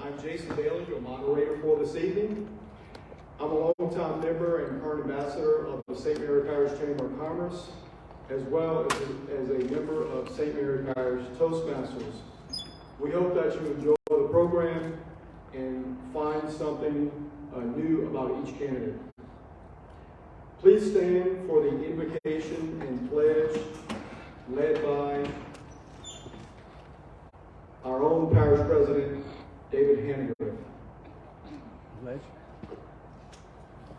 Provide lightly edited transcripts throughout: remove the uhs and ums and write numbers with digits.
I'm Jason Bailey, your moderator for this evening. I'm a longtime member and current ambassador of the St. Mary Parish Chamber of Commerce, as well as a member of St. Mary Parish Toastmasters. We hope that you enjoy the program and find something new about each candidate. Please stand for the invocation and pledge led by our own parish president, David Hannegriff.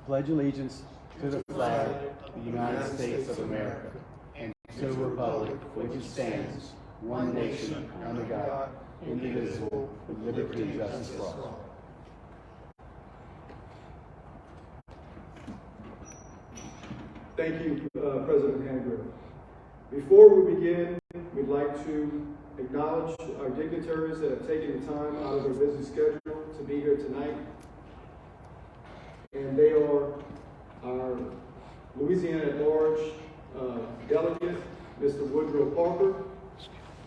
Pledge allegiance to the flag of the United States of America and to the republic for which it stands, one nation, under God, indivisible, with liberty and justice for all. Thank you, President Hannegriff. Before we begin, we'd like to acknowledge our dignitaries that have taken the time out of their busy schedule to be here tonight. And they are our Louisiana at Large delegate, Mr. Woodrow Parker,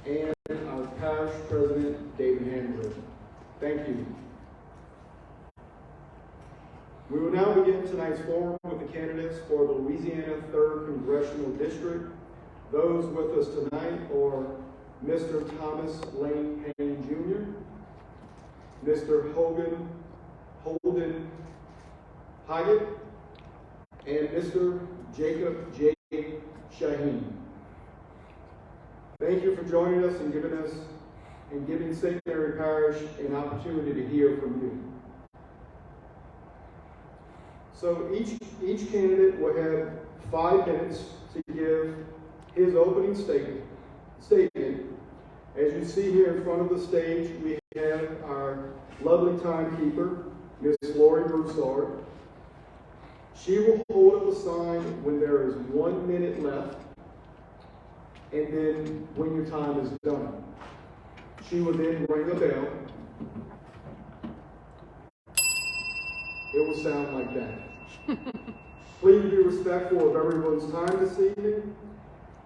and our parish president, David Hannegriff. Thank you. We will now begin tonight's forum with the candidates for the Louisiana 3rd Congressional District. Those with us tonight are Mr. Thomas Lane Payne Jr., Mr. Holden Hoggatt, and Mr. Jacob J. Shaheen. Thank you for joining us and giving St. Mary Parish an opportunity to hear from you. So each candidate will have 5 minutes to give his opening statement. As you see here in front of the stage, we have our lovely timekeeper, Miss Lori Broussard. She will hold up a sign when there is 1 minute left, and then when your time is done. She will then ring a bell. It will sound like that. Please be respectful of everyone's time this evening.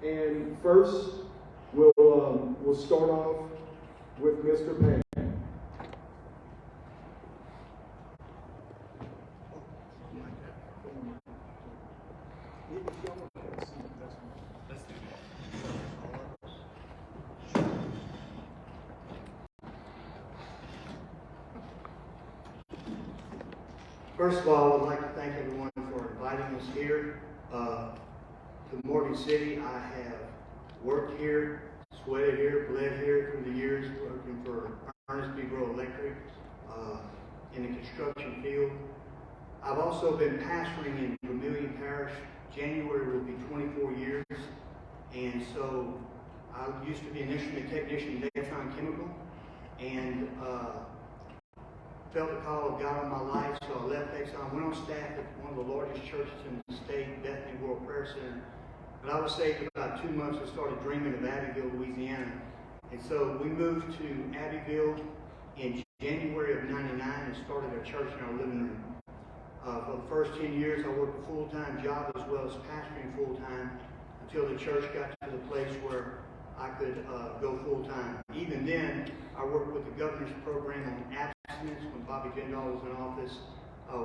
And first, we'll start off with Mr. Payne. First of all, I'd like to thank everyone for inviting us here to Morgan City. I have worked here, sweated here, bled here through the years working for Ernest B. Bro Electric in the construction field. I've also been pastoring in Vermilion Parish. January will be 24 years. And so I used to be an instrument technician in Daytime Chemical, and felt the call of God on my life, so I left Exxon, went on staff at one of the largest churches in the state, Bethany World Prayer Center. But I was saved for about 2 months and started dreaming of Abbeville, Louisiana. And so we moved to Abbeville in January of '99 and started a church in our living room. For the first 10 years, I worked a full-time job as well as pastoring full-time until the church got to the place where I could go full-time. Even then, I worked with the governor's program on abstinence when Bobby Jindal was in office,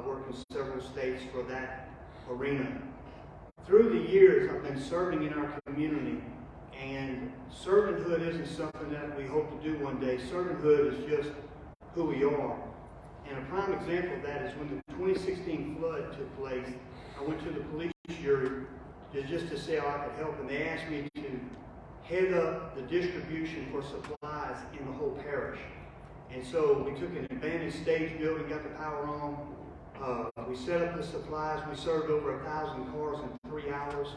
worked in several states for that arena. Through the years, I've been serving in our community, and servanthood isn't something that we hope to do one day. Servanthood is just who we are. And a prime example of that is when the 2016 flood took place, I went to the police jury just to see how I could help, and they asked me to head up the distribution for supplies in the whole parish. And so we took an abandoned stage building, got the power on, we set up the supplies, we served over 1,000 cars in 3 hours,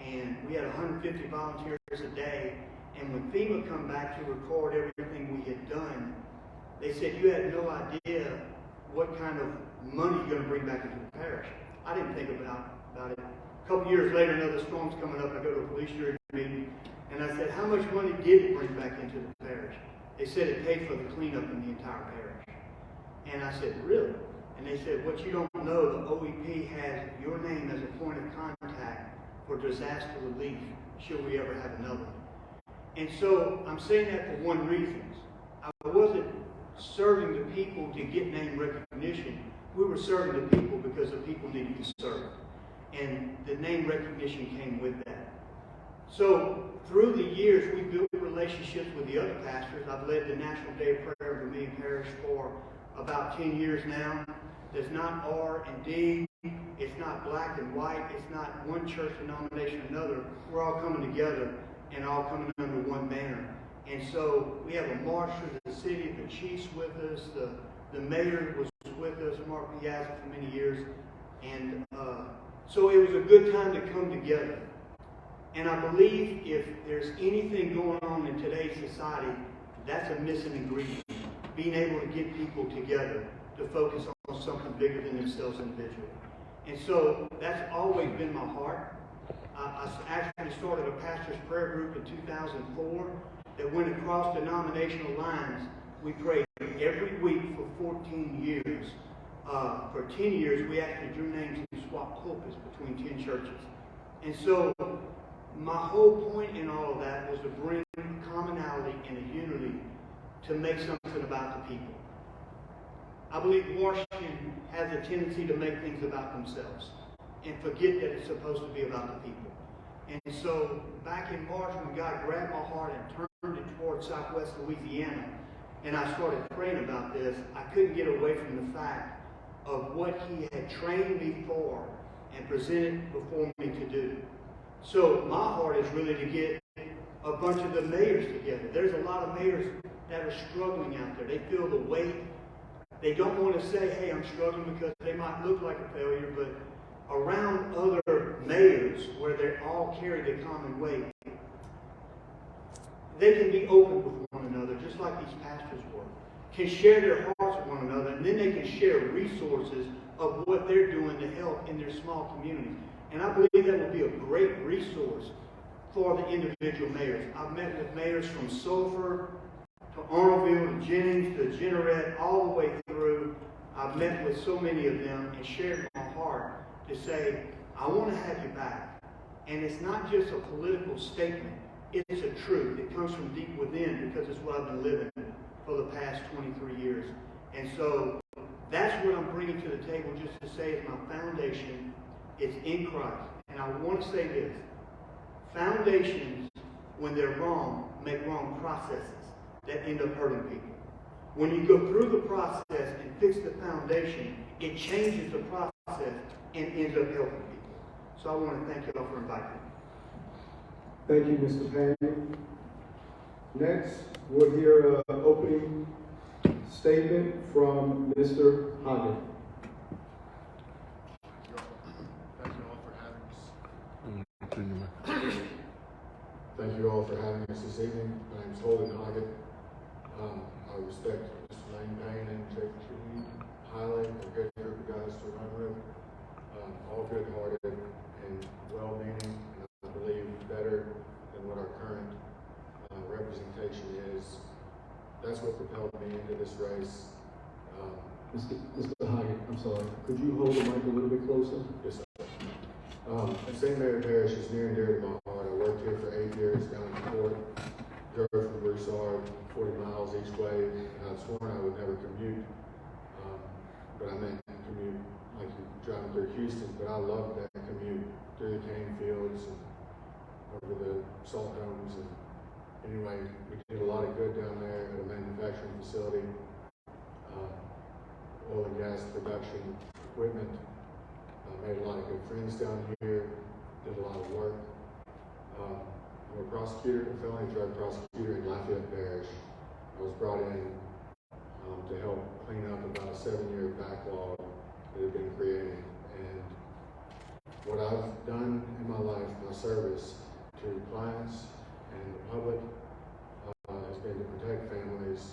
and we had 150 volunteers a day. And when FEMA come back to record everything we had done, they said, you had no idea what kind of money you're going to bring back into the parish. I didn't think about it. A couple years later, another storm's coming up, I go to a police jury meeting, and I said, how much money did it bring back into the parish? They said it paid for the cleanup in the entire parish. And I said, really? And they said, what you don't know, the OEP has your name as a point of contact for disaster relief, should we ever have another. And so I'm saying that for one reason. I wasn't serving the people to get name recognition. We were serving the people because the people needed to serve. And the name recognition came with that. So through the years, we built relationships with the other pastors. I've led the National Day of Prayer in Vermilion Parish for about 10 years now. There's not R and D. It's not black and white. It's not one church denomination or another. We're all coming together and all coming under one banner. And so we have a march through the city. The chief's with us. The mayor was with us, Mark Piazza, for many years. And so it was a good time to come together. And I believe if there's anything going on in today's society, that's a missing ingredient. Being able to get people together to focus on something bigger than themselves individually. And so that's always been my heart. I actually started a pastor's prayer group in 2004 that went across denominational lines. We prayed every week for 14 years. For 10 years, we actually drew names and swapped pulpits between 10 churches. And so my whole point in all of that was to bring commonality and a unity to make something about the people. I believe Washington has a tendency to make things about themselves and forget that it's supposed to be about the people. And so back in March, when God grabbed my heart and turned it towards Southwest Louisiana, and I started praying about this, I couldn't get away from the fact of what He had trained me for and presented before me to do. So my heart is really to get a bunch of the mayors together. There's a lot of mayors that are struggling out there. They feel the weight. They don't want to say, hey, I'm struggling, because they might look like a failure, but around other mayors where they all carry the common weight, they can be open with one another, just like these pastors were. Can share their hearts with one another, and then they can share resources of what they're doing to help in their small communities. And I believe that will be a great resource for the individual mayors. I've met with mayors from Sulphur to Arnoldville to Jennings to Jeanerette, all the way through. I've met with so many of them and shared my heart to say, I want to have you back. And it's not just a political statement. It's a truth. It comes from deep within, because it's what I've been living for the past 23 years. And so that's what I'm bringing to the table, just to say it's my foundation. It's in Christ. And I want to say this. Foundations, when they're wrong, make wrong processes that end up hurting people. When you go through the process and fix the foundation, it changes the process and ends up helping people. So I want to thank you all for inviting me. Thank you, Mr. Payne. Next, we'll hear an opening statement from Mr. Hoggatt. Thank you all for having us. Thank you all for having us this evening. My name is Holden Hoggatt. I respect Mr. Payne and Shaheen highly. A great group of guys to run with. All good-hearted and well-meaning, and I believe better than what our current representation is. That's what propelled me into this race. Mr. Hoggatt, I'm sorry. Could you hold the mic a little bit closer? Yes, sir. St. Mary Parish is near and dear to my heart. I worked here for 8 years down in Port. Drove from Broussard 40 miles each way, and I'd sworn I would never commute. But I meant commute like driving through Houston, but I loved that commute through the cane fields and over the salt domes. And anyway, we did a lot of good down there at a manufacturing facility, oil and gas production equipment. Made a lot of good friends down here, did a lot of work. I'm a prosecutor, a felony drug prosecutor in Lafayette Parish. I was brought in to help clean up about a 7-year backlog that had been created. And what I've done in my life, my service to clients and the public, has been to protect families,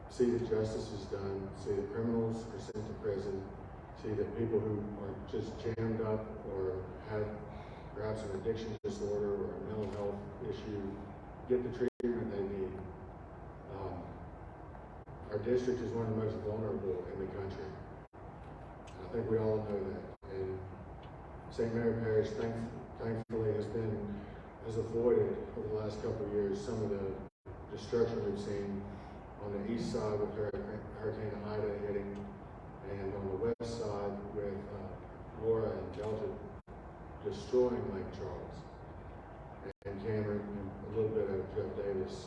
see that justice is done, see that criminals are sent to prison, see that people who are just jammed up or have perhaps an addiction disorder or a mental health issue get the treatment they need. Our district is one of the most vulnerable in the country. I think we all know that. And St. Mary Parish, thankfully, has avoided over the last couple of years some of the destruction we've seen on the east side with Hurricane Ida hitting, and on the west side with Laura and Delta destroying Lake Charles, and Cameron, and a little bit of Jeff Davis,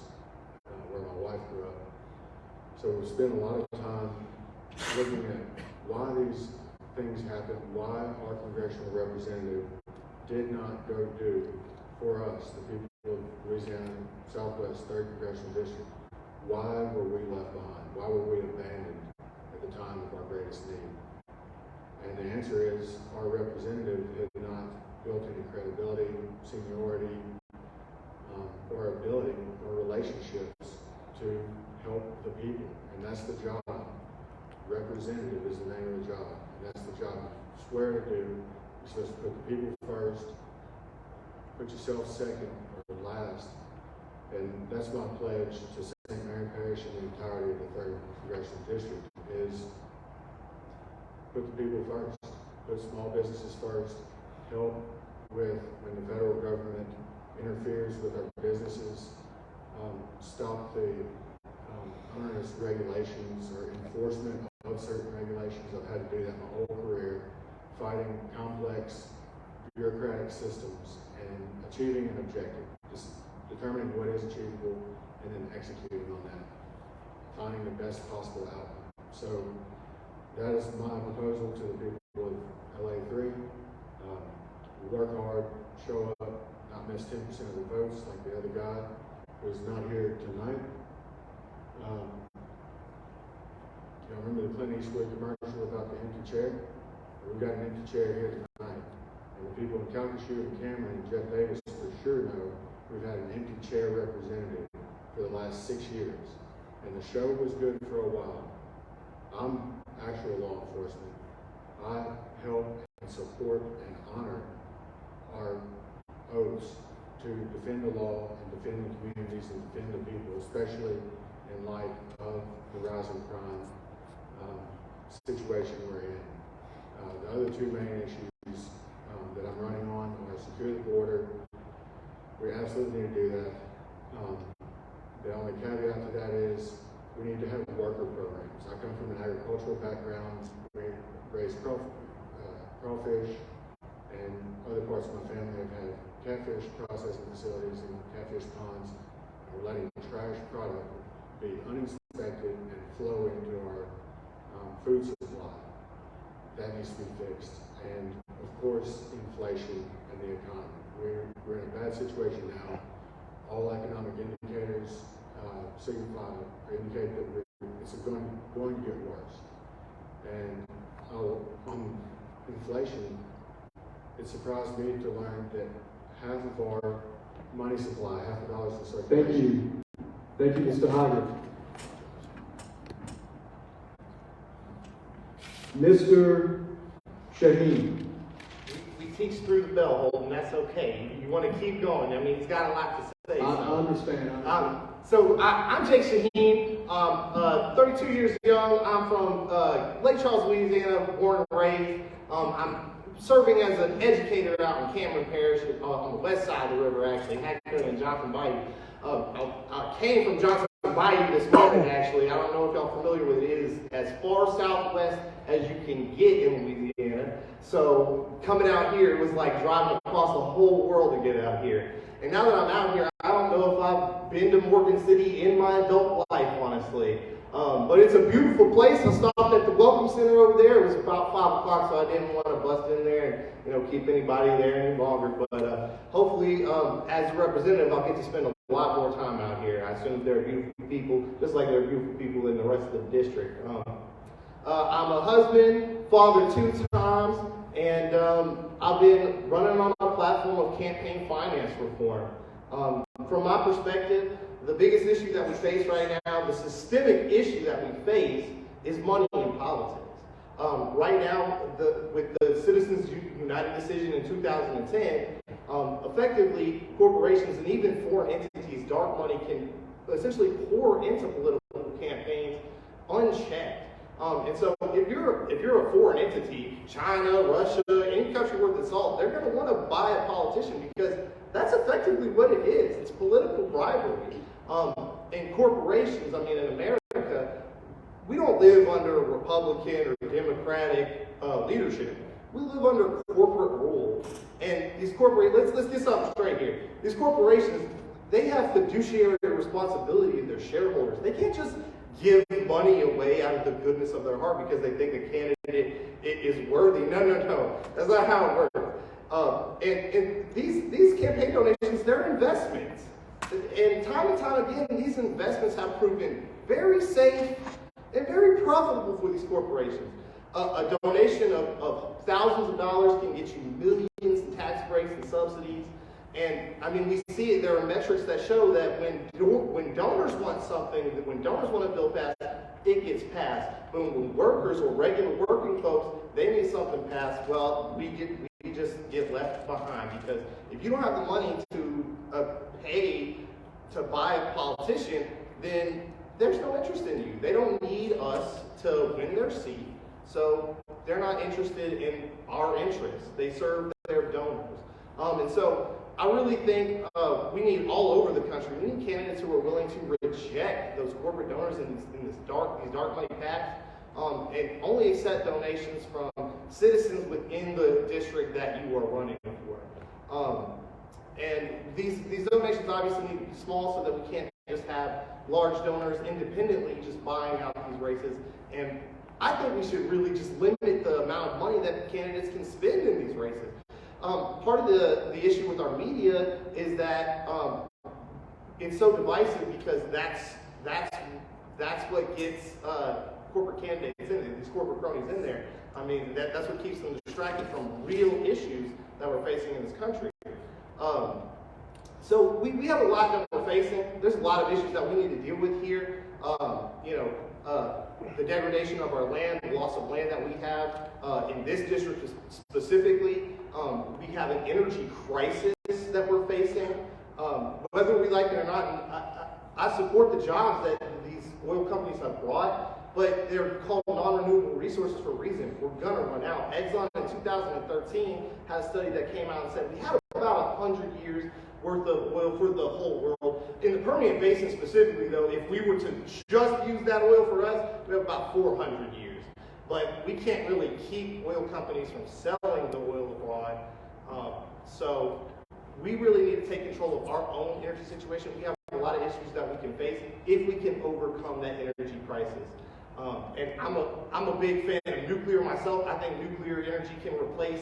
where my wife grew up. So we spent a lot of time looking at why these things happened, why our congressional representative did not go do for us, the people of Louisiana Southwest 3rd Congressional District. Why were we left behind? Why were we abandoned at the time of our greatest need? And the answer is our representative had not built any credibility, seniority, or ability or relationships to help the people. And that's the job. Representative is the name of the job. And that's the job you swear to do. You're supposed to put the people first, put yourself second or last. And that's my pledge to St. Mary Parish and the entirety of the 3rd Congressional District is put the people first, put small businesses first, help with when the federal government interferes with our businesses, stop the onerous regulations or enforcement of certain regulations. I've had to do that my whole career, fighting complex bureaucratic systems and achieving an objective, just determining what is achievable and then executing on that, finding the best possible outcome. So that is my proposal to the people of LA3. Work hard, show up, not miss 10% of the votes like the other guy who's not here tonight. Y'all remember the Clint Eastwood commercial about the empty chair? We've got an empty chair here tonight. And the people in Calcasieu and Cameron and Jeff Davis for sure know we've had an empty chair representative for the last 6 years. And the show was good for a while. I'm actual law enforcement. I help and support and honor our oaths to defend the law and defend the communities and defend the people, especially in light of the rising crime situation we're in. The other two main issues that I'm running on are secure the border. We absolutely need to do that. The only caveat to that is we need to have worker programs. I come from an agricultural background. We raise crawfish, and other parts of my family have had catfish processing facilities and catfish ponds. We're letting trash product be uninspected and flow into our food supply. That needs to be fixed. And of course, inflation and the economy. We're in a bad situation now. All economic indicators signify or indicate that it's going to get worse. And on inflation, it surprised me to learn that half of our money supply, half the dollars in circulation. Thank you, Mr. Hoggatt. Mr. Shaheen. We teach through the bell, Holden. That's okay. You want to keep going. I mean, he's got a lot to say. I understand. So I'm Jake Shaheen. 32 years young. I'm from Lake Charles, Louisiana, born and raised. I'm serving as an educator out in Cameron Parish on the west side of the river, actually, Hoggatt and Johnson Bayou. I came from Johnson Bayou this morning, actually. I don't know if y'all familiar with it. It is as far southwest as you can get in Louisiana. So coming out here was like driving across the whole world to get out here. And now that I'm out here, I don't know if I've been to Morgan City in my adult life, honestly. But it's a beautiful place. I stopped at the Welcome Center over there. It was about 5 o'clock, so I didn't want to bust in there and keep anybody there any longer. But hopefully, as a representative, I'll get to spend a lot more time out here. I assume there are beautiful people, just like there are beautiful people in the rest of the district. I'm a husband, father 2 times, and I've been running on a platform of campaign finance reform. From my perspective, the biggest issue that we face right now, the systemic issue that we face, is money in politics. Right now, with the Citizens United decision in 2010, effectively corporations and even foreign entities, dark money, can essentially pour into political campaigns unchecked. And so if you're a foreign entity, China, Russia, any country worth its salt, they're going to want to buy a politician because that's effectively what it is. It's political bribery. And corporations, I mean, in America, we don't live under Republican or Democratic leadership. We live under corporate rule. And these let's get something straight here. These corporations, they have fiduciary responsibility to their shareholders. They can't just give money away out of the goodness of their heart because they think a candidate is worthy. No. That's not how it works. And these campaign donations, they're investments. And time again, these investments have proven very safe and very profitable for these corporations. A donation of thousands of dollars can get you millions in tax breaks and subsidies. And I mean, we see it. There are metrics that show that when donors want something, when donors want a bill passed, it gets passed. But when workers or regular working folks, they need something passed, well, we just get left behind, because if you don't have the money to pay to buy a politician, then there's no interest in you. They don't need us to win their seat, so they're not interested in our interests. They serve their donors. And so I really think we need all over the country, we need candidates who are willing to reject those corporate donors in these dark money PACs, and only accept donations from citizens within the district that you are running for. And these donations obviously need to be small so that we can't just have large donors independently just buying out these races. And I think we should really just limit the amount of money that candidates can spend in these races. Part of the issue with our media is that it's so divisive, because that's what gets corporate candidates in there, these corporate cronies in there. I mean, that's what keeps them distracted from real issues that we're facing in this country. So we have a lot that we're facing. There's a lot of issues that we need to deal with here. The degradation of our land, the loss of land that we have in this district specifically. We have an energy crisis that we're facing. Whether we like it or not, I support the jobs that these oil companies have brought, but they're called non-renewable resources for a reason. We're going to run out. Exxon in 2013 had a study that came out and said we had about 100 years worth of oil for the whole world. In the Permian Basin specifically, though, if we were to just use that oil for us, we have about 400 years. But we can't really keep oil companies from selling the oil abroad. So we really need to take control of our own energy situation. We have a lot of issues that we can face if we can overcome that energy crisis. And I'm a big fan of nuclear myself. I think nuclear energy can replace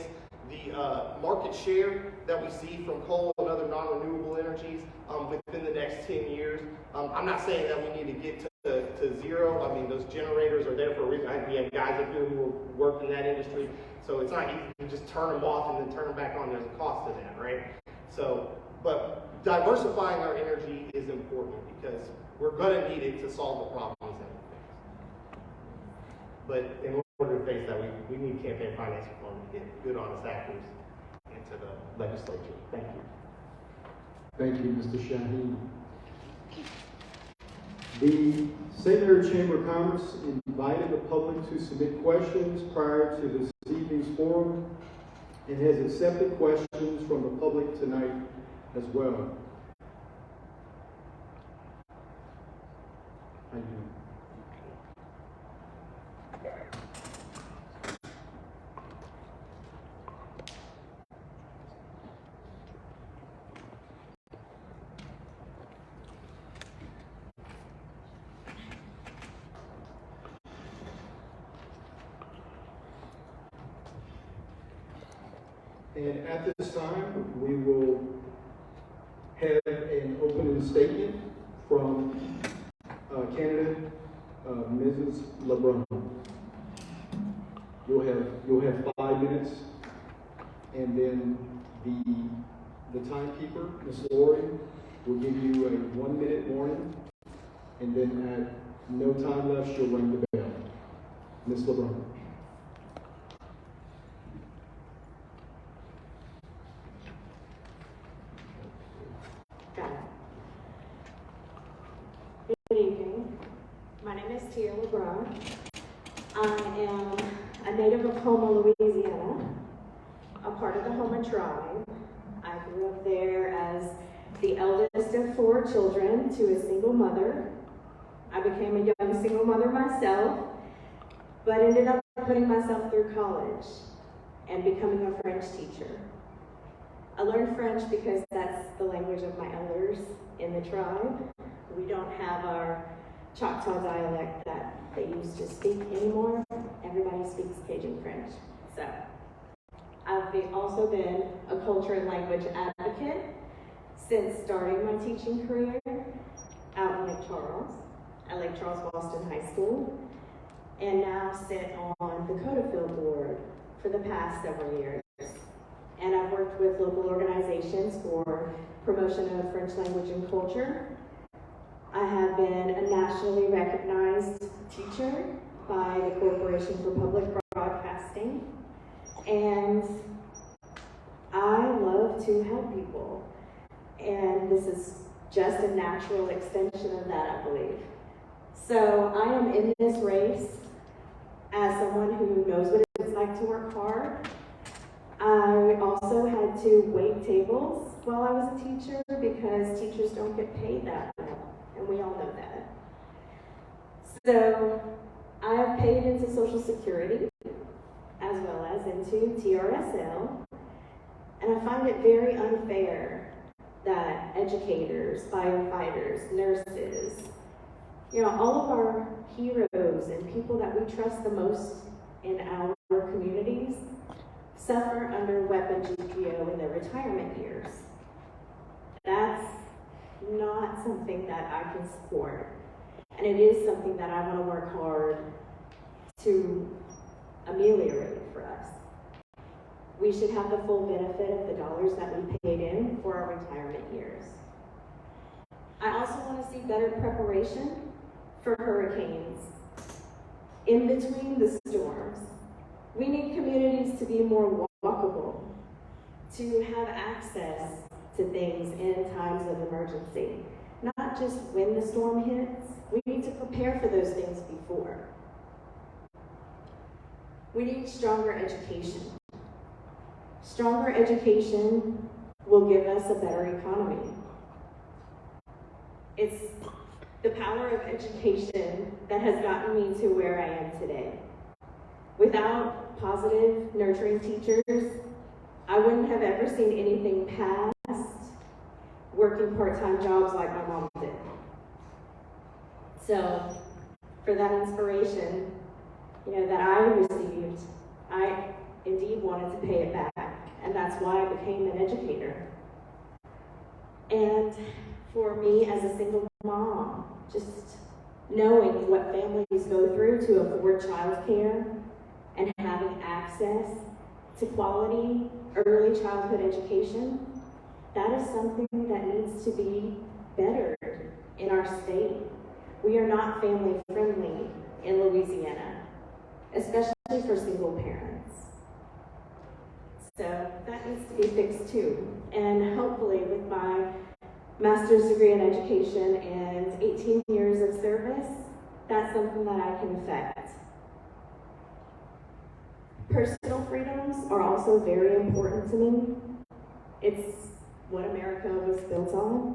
the market share that we see from coal and other non-renewable energies within the next 10 years. I'm not saying that we need to get to zero. I mean, those generators are there for a reason. We have guys up here who work in that industry, so it's not easy to just turn them off and then turn them back on. There's a cost to that, right? So, but diversifying our energy is important because we're going to need it to solve the problems that we face. But in order to face that, we need campaign finance reform to get good, honest actors into the legislature. Thank you. Thank you, Mr. Shaheen. The St. Mary Chamber of Commerce invited the public to submit questions prior to this evening's forum and has accepted questions from the public tonight as well. How you doing? And at this time, we will have an opening statement from candidate Mrs. LeBrun. You'll have 5 minutes, and then the timekeeper, Ms. Lori, will give you a 1-minute warning, and then at no time left, she'll ring the bell. Ms. LeBrun. Good evening. My name is LeBrun. I am a native of Houma, Louisiana, a part of the Houma tribe. I grew up there as the eldest of 4 children to a single mother. I became a young single mother myself, but ended up putting myself through college and becoming a French teacher. I learned French because that's the language of my elders in the tribe. We don't have our Choctaw dialect that they used to speak anymore. Everybody speaks Cajun French. So I've also been a culture and language advocate since starting my teaching career out in Lake Charles, at Lake Charles Boston High School, and now sit on the Coda Field Board for the past several years. And I've worked with local organizations for promotion of French language and culture. I have been a nationally recognized teacher by the Corporation for Public Broadcasting, and I love to help people. And this is just a natural extension of that, I believe. So I am in this race as someone who knows what it's like to work hard. I also had to wait tables while I was a teacher because teachers don't get paid that well, and we all know that. So I have paid into Social Security as well as into TRSL, and I find it very unfair that educators, firefighters, nurses, all of our heroes and people that we trust the most in our communities suffer under weapon GPO in their retirement years. That's not something that I can support. And it is something that I want to work hard to ameliorate for us. We should have the full benefit of the dollars that we paid in for our retirement years. I also want to see better preparation for hurricanes in between the storms. We need communities to be more walkable, to have access to things in times of emergency, not just when the storm hits. We need to prepare for those things before. We need stronger education. Stronger education will give us a better economy. It's the power of education that has gotten me to where I am today. Without positive, nurturing teachers, I wouldn't have ever seen anything past working part-time jobs like my mom did. So, for that inspiration, that I received, I indeed wanted to pay it back, and that's why I became an educator. And for me as a single mom, just knowing what families go through to afford childcare and having access to quality early childhood education, that is something that needs to be bettered in our state. We are not family friendly in Louisiana, especially for single parents. So that needs to be fixed too. And hopefully with my master's degree in education and 18 years of service, that's something that I can affect. Personal freedoms are also very important to me. It's what America was built on.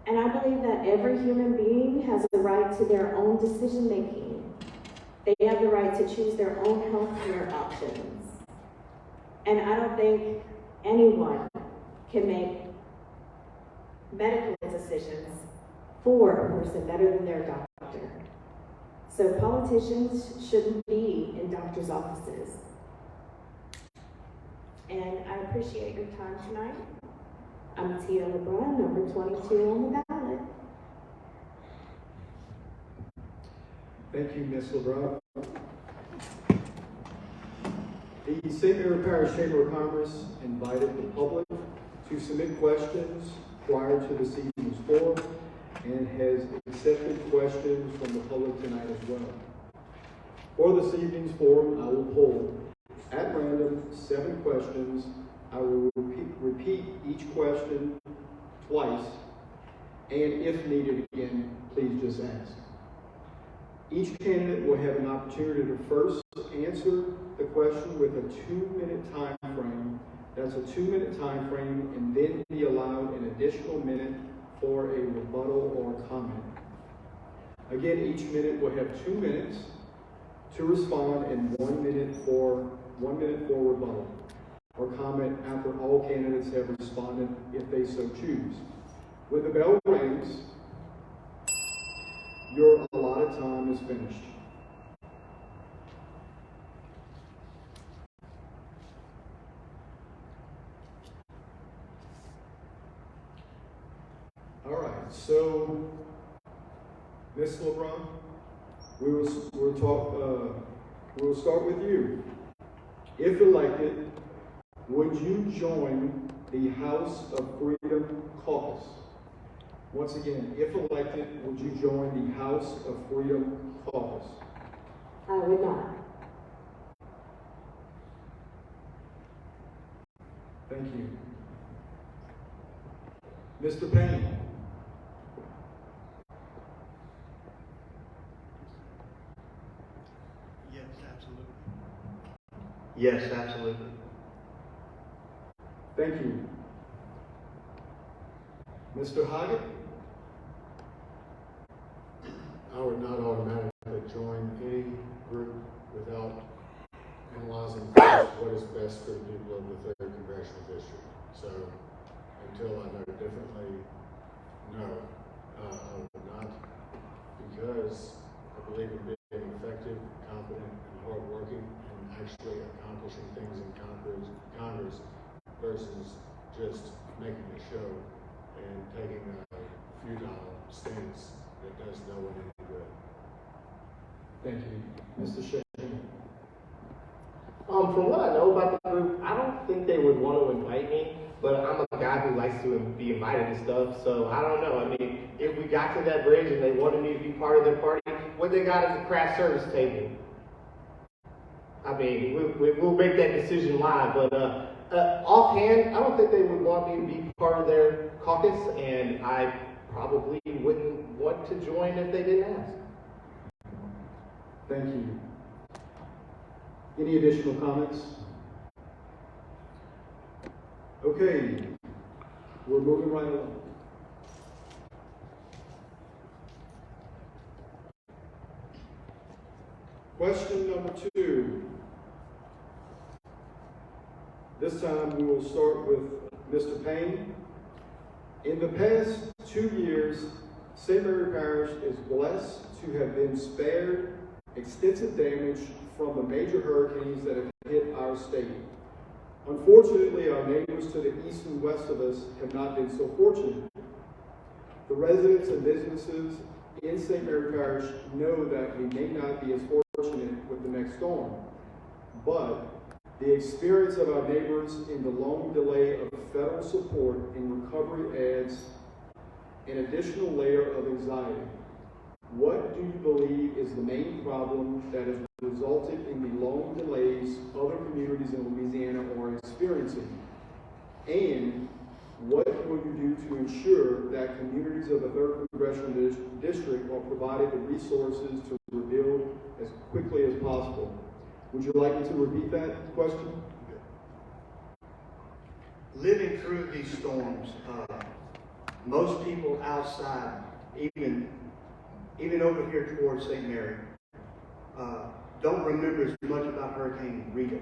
And I believe that every human being has a right to their own decision making. They have the right to choose their own health care options. And I don't think anyone can make medical decisions for a person better than their doctor. So politicians shouldn't be in doctors' offices. And I appreciate your time tonight. I'm Tia LeBrun, number 22 on the ballot. Thank you, Ms. LeBrun. The St. Mary Parish Chamber of Commerce invited the public to submit questions prior to this evening's forum and has accepted questions from the public tonight as well. For this evening's forum, I will poll at random 7 questions. I will repeat each question twice, and if needed again, please just ask. Each candidate will have an opportunity to first answer the question with a 2-minute time frame. That's a 2-minute time frame, and then be allowed an additional minute for a rebuttal or comment. Again, each minute will have 2 minutes to respond and 1 minute for rebuttal or comment after all candidates have responded if they so choose. When the bell rings, your allotted time is finished. All right, so Ms. LeBrun, we'll start with you. If elected, would you join the House of Freedom Caucus? Once again, if elected, would you join the House of Freedom Caucus? I would not. Thank you. Mr. Payne. Yes, absolutely. Yes, absolutely. Thank you. Mr. Hoggatt? I would not automatically join any group without analyzing first what is best for the people of the 3rd Congressional District. So until I know differently, no, I would not, because I believe in being effective, competent, and hardworking, and actually accomplishing things in Congress versus just making a show and taking a futile stance that does no one any good. Thank you. Mr. Shaheen? From what I know about the group, I don't think they would want to invite me, but I'm a guy who likes to be invited and stuff, so I don't know. I mean, if we got to that bridge and they wanted me to be part of their party, what they got is a craft service table. I mean, we'll make that decision live, but offhand, I don't think they would want me to be part of their caucus, and I probably wouldn't want to join if they didn't ask. Thank you. Any additional comments? Okay, we're moving right along. Question number 2. This time we will start with Mr. Payne. In the past 2 years, St. Mary Parish is blessed to have been spared extensive damage from the major hurricanes that have hit our state. Unfortunately, our neighbors to the east and west of us have not been so fortunate. The residents and businesses in St. Mary Parish know that we may not be as fortunate with the next storm, but the experience of our neighbors in the long delay of federal support in recovery adds an additional layer of anxiety. What do you believe is the main problem that has resulted in the long delays other communities in Louisiana are experiencing? And what will you do to ensure that communities of the 3rd Congressional District are provided the resources to rebuild as quickly as possible? Would you like me to repeat that question? Living through these storms, most people outside, even over here towards St. Mary, don't remember as much about Hurricane Rita.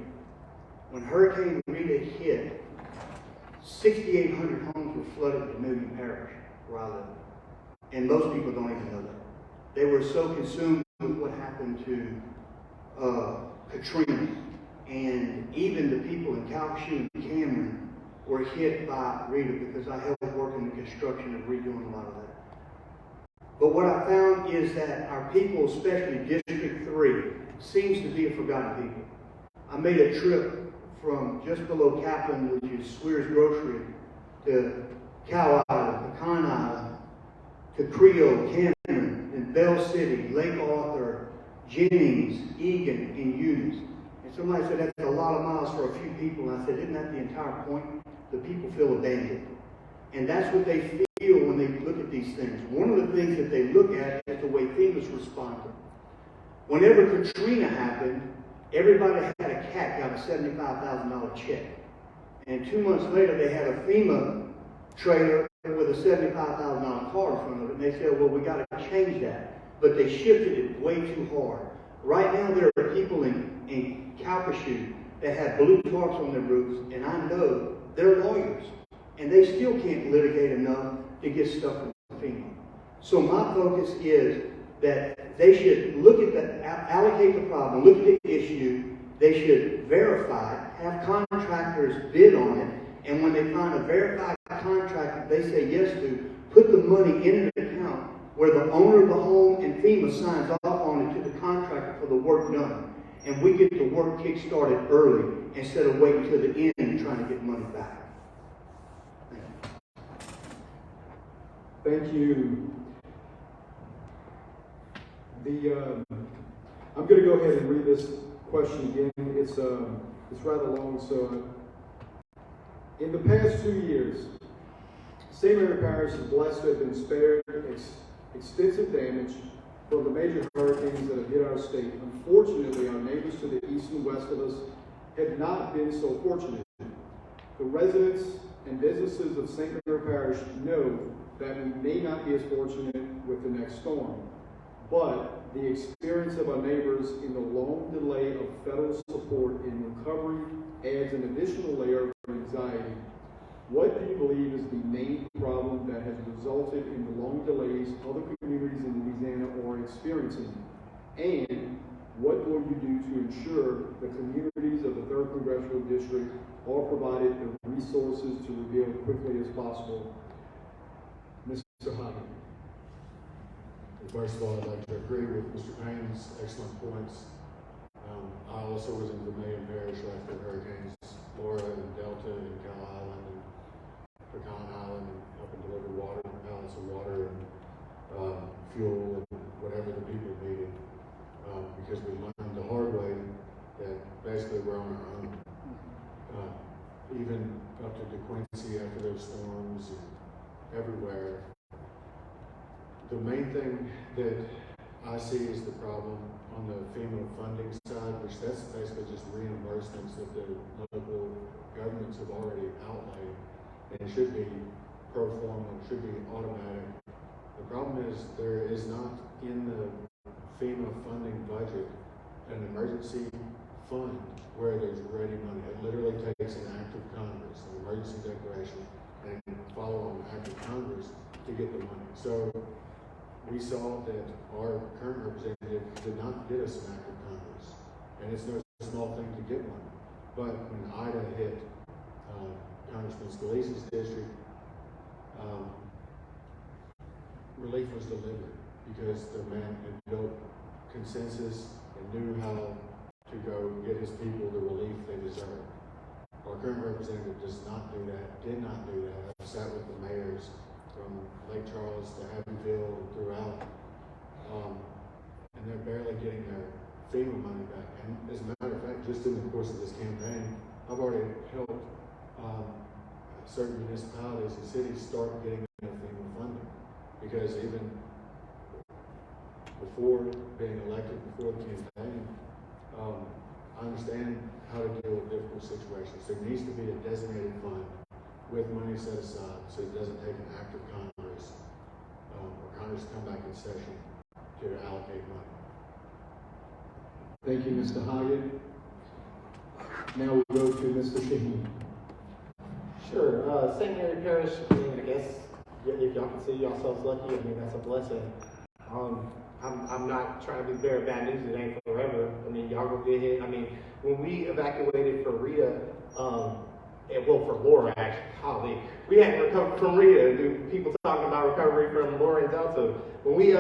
When Hurricane Rita hit, 6,800 homes were flooded in Million Parish, where I live. And most people don't even know that. They were so consumed with what happened to Katrina. And even the people in Calcasieu and Cameron were hit by Rita, because I helped work in the construction of redoing a lot of that. But what I found is that our people, especially District 3, seems to be a forgotten people. I made a trip from just below Kaplan, which is Swear's Grocery, to Cow Island, Pecan Island, to Creole, Cameron, and Bell City, Lake Arthur, Jennings, Egan, and Eunice. And somebody said, that's a lot of miles for a few people. And I said, isn't that the entire point? The people feel abandoned. And that's what they feel when they look at these things. One of the things that they look at is the way FEMA's responded. Whenever Katrina happened, everybody that had a cat got a $75,000 check. And 2 months later, they had a FEMA trailer with a $75,000 car in front of it. And they said, well, we got to change that. but they shifted it way too hard. Right now, there are people in Calcasieu that have blue tarps on their roofs, and I know they're lawyers, and they still can't litigate enough to get stuff from FEMA. So my focus is that they should look at allocate the problem, look at the issue, they should verify, have contractors bid on it, and when they find a verified contractor they say yes to, put the money in an account where the owner of the home and FEMA signs off on it to the contractor for the work done. And we get the work kick-started early instead of waiting till the end and trying to get money back. Thank you. I'm going to go ahead and read this question again. It's rather long. So, in the past 2 years, St. Mary Parish is blessed to have been spared extensive damage from the major hurricanes that have hit our state. Unfortunately, our neighbors to the east and west of us have not been so fortunate. The residents and businesses of St. Mary Parish know that we may not be as fortunate with the next storm, but the experience of our neighbors in the long delay of federal support in recovery adds an additional layer of anxiety. What do you believe is the main problem that has resulted in the long delays other communities in Louisiana are experiencing? And what will you do to ensure the communities of the 3rd Congressional District are provided the resources to rebuild quickly as possible? Mr. Hoggatt. First of all, I'd like to agree with Mr. Payne's excellent points. I also was in Vermilion Parish after Hurricanes Laura and Delta and Cal Island and Pecan Island, and help and deliver water, pallets of water and fuel and whatever the people needed. Because we learned the hard way that basically we're on our own. Even up to DeQuincy after those storms and everywhere. The main thing that I see is the problem on the FEMA funding side, which that's basically just reimbursements that the local governments have already outlaid. And it should be pro forma, it should be automatic. The problem is there is not in the FEMA funding budget an emergency fund where there's ready money. It literally takes an act of Congress, an emergency declaration, and follow on act of Congress to get the money. So we saw that our current representative did not get us an act of Congress, and it's no small thing to get one. But when Ida hit Congressman Scalise's district, relief was delivered because the man had built consensus and knew how to go get his people the relief they deserve. Our current representative does not do that, did not do that. I've sat with the mayors from Lake Charles to Happyville and throughout, and they're barely getting their FEMA money back. And as a matter of fact, just in the course of this campaign, I've already helped certain municipalities and cities start getting their FEMA funding, because even before being elected, before the campaign, I understand how to deal with difficult situations. There needs to be a designated fund with money set aside so it doesn't take an act of Congress or Congress come back in session to allocate money. Thank you, Mr. Hoggatt. Now we go to Mr. Shaheen. Sure. St. Mary Parish, I mean, I guess if y'all can see yourselves lucky, I mean, that's a blessing. I'm not trying to be bearer of bad news, it ain't forever. I mean, y'all will get hit. I mean, when we evacuated for Rita, for Laura, actually, golly, we hadn't recovered from Rita. People talking about recovery from Laura and Delta. When we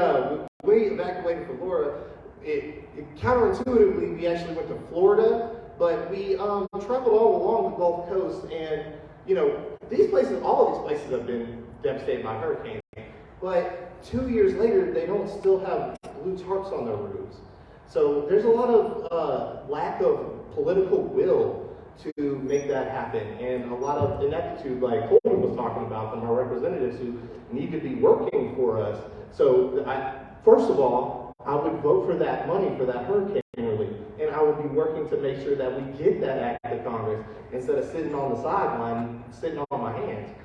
evacuated for Laura, it counterintuitively, we actually went to Florida, but we traveled all along the Gulf Coast, and you know, all of these places have been devastated by hurricanes. But 2 years later, they don't still have blue tarps on their roofs. So there's a lot of lack of political will to make that happen, and a lot of ineptitude, like Holden was talking about, from our representatives who need to be working for us. So first of all, I would vote for that money for that hurricane relief, and I would be working to make sure that we get that act of Congress instead of sitting on the sideline, sitting on my hands.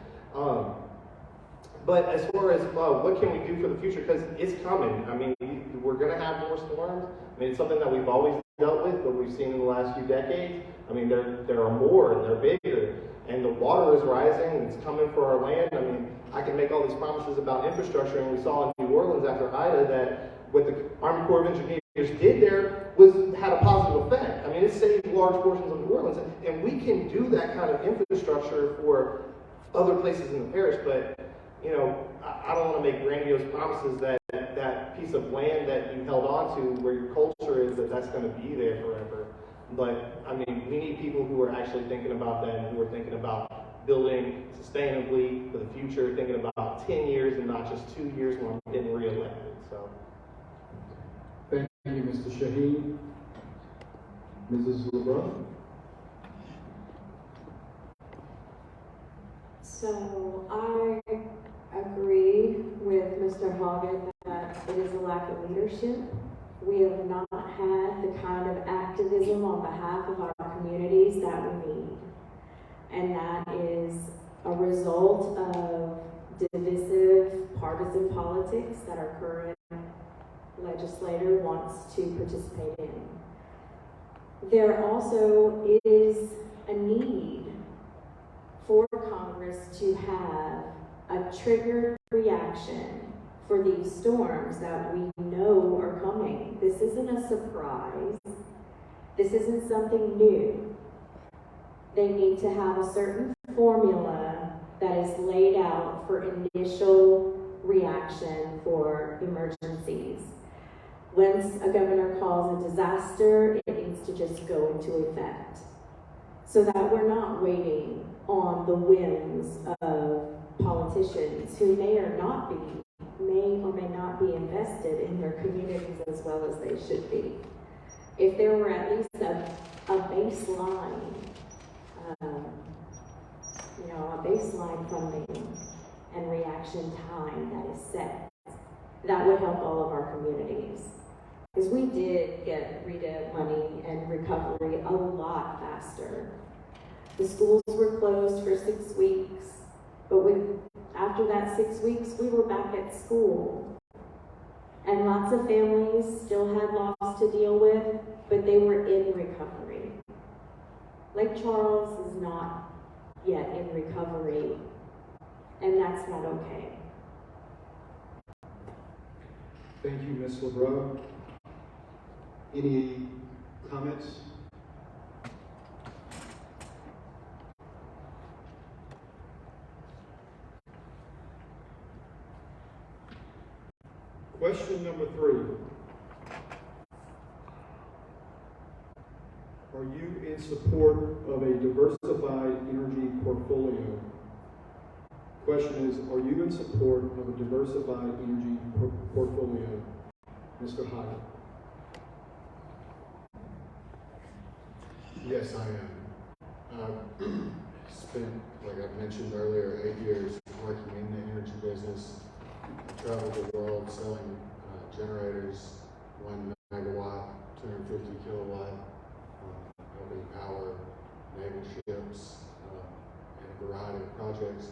But as far as what can we do for the future, because it's coming. I mean, we're going to have more storms. I mean, it's something that we've always dealt with, but we've seen in the last few decades. I mean, there are more and they're bigger, and the water is rising. It's coming for our land. I mean, I can make all these promises about infrastructure, and we saw in New Orleans after Ida that what the Army Corps of Engineers did there had a positive effect. I mean, it saved large portions of New Orleans, and we can do that kind of infrastructure for other places in the parish. But you know, I don't want to make grandiose promises that that piece of land that you held on to, where your culture is, that's going to be there forever. But I mean, we need people who are actually thinking about that, and who are thinking about building sustainably for the future, thinking about 10 years and not just 2 years when I'm getting reelected. So. Thank you, Mr. Shaheen. Mrs. LeBrun? So I agree with Mr. Hoggatt that it is a lack of leadership. We have not had the kind of activism on behalf of our communities that we need. And that is a result of divisive partisan politics that our current legislator wants to participate in. There also is a need for Congress to have a triggered reaction for these storms that we know are coming. This isn't a surprise. This isn't something new. They need to have a certain formula that is laid out for initial reaction for emergencies. Once a governor calls a disaster, it needs to just go into effect, so that we're not waiting on the whims of politicians who may or may not be invested in their communities as well as they should be. If there were at least a baseline, a baseline funding and reaction time that is set, that would help all of our communities. Because we did get REDA money and recovery a lot faster. The schools were closed for 6 weeks, but after that 6 weeks, we were back at school. And lots of families still had loss to deal with, but they were in recovery. Lake Charles is not yet in recovery, and that's not okay. Thank you, Ms. LeBrun. Any comments? Question number 3. Are you in support of a diversified energy portfolio? Question is, are you in support of a diversified energy portfolio? Mr. Hoggatt. Yes, I am. Spent, like I mentioned earlier, 8 years working in the energy business. I traveled the world selling generators, 1 megawatt, 250 kilowatt, helping power naval ships and a variety of projects.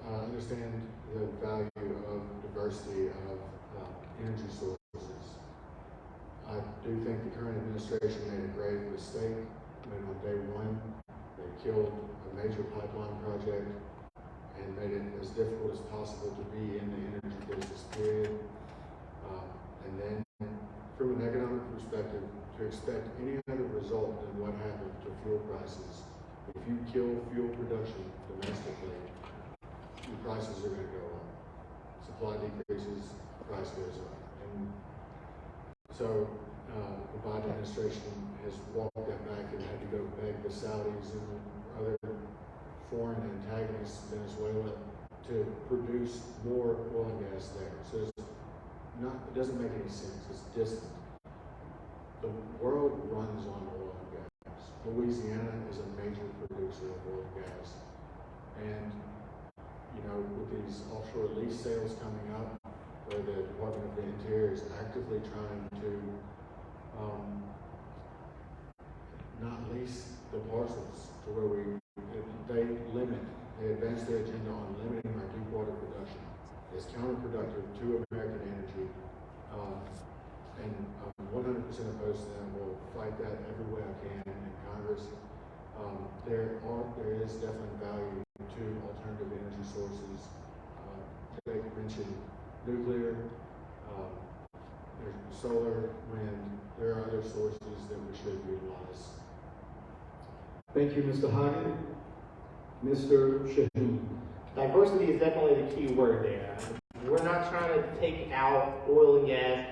I understand the value of diversity of energy sources. I do think the current administration made a grave mistake when on day one they killed a major pipeline project and made it as difficult as possible to be in the energy business, period. And then from an economic perspective, to expect any other result than what happened to fuel prices. If you kill fuel production domestically, your prices are going to go up. Supply decreases, price goes up. And so the Biden administration has walked that back and had to go beg the Saudis and other foreign antagonists, Venezuela, to produce more oil and gas there. So it doesn't make any sense. It's distant. The world runs on oil and gas. Louisiana is a major producer of oil and gas. And, with these offshore lease sales coming up, where the Department of the Interior is actively trying to not lease the parcels to where they advance their agenda on limiting our deep water production. It's counterproductive to American energy. and I'm 100% opposed to that. We'll fight that every way I can in Congress. There is definitely value to alternative energy sources. They mentioned nuclear, there's solar, wind. There are other sources that we should utilize. Thank you, Mr. Hoggatt. Mr. Shaheen. Diversity is definitely the key word there. We're not trying to take out oil and gas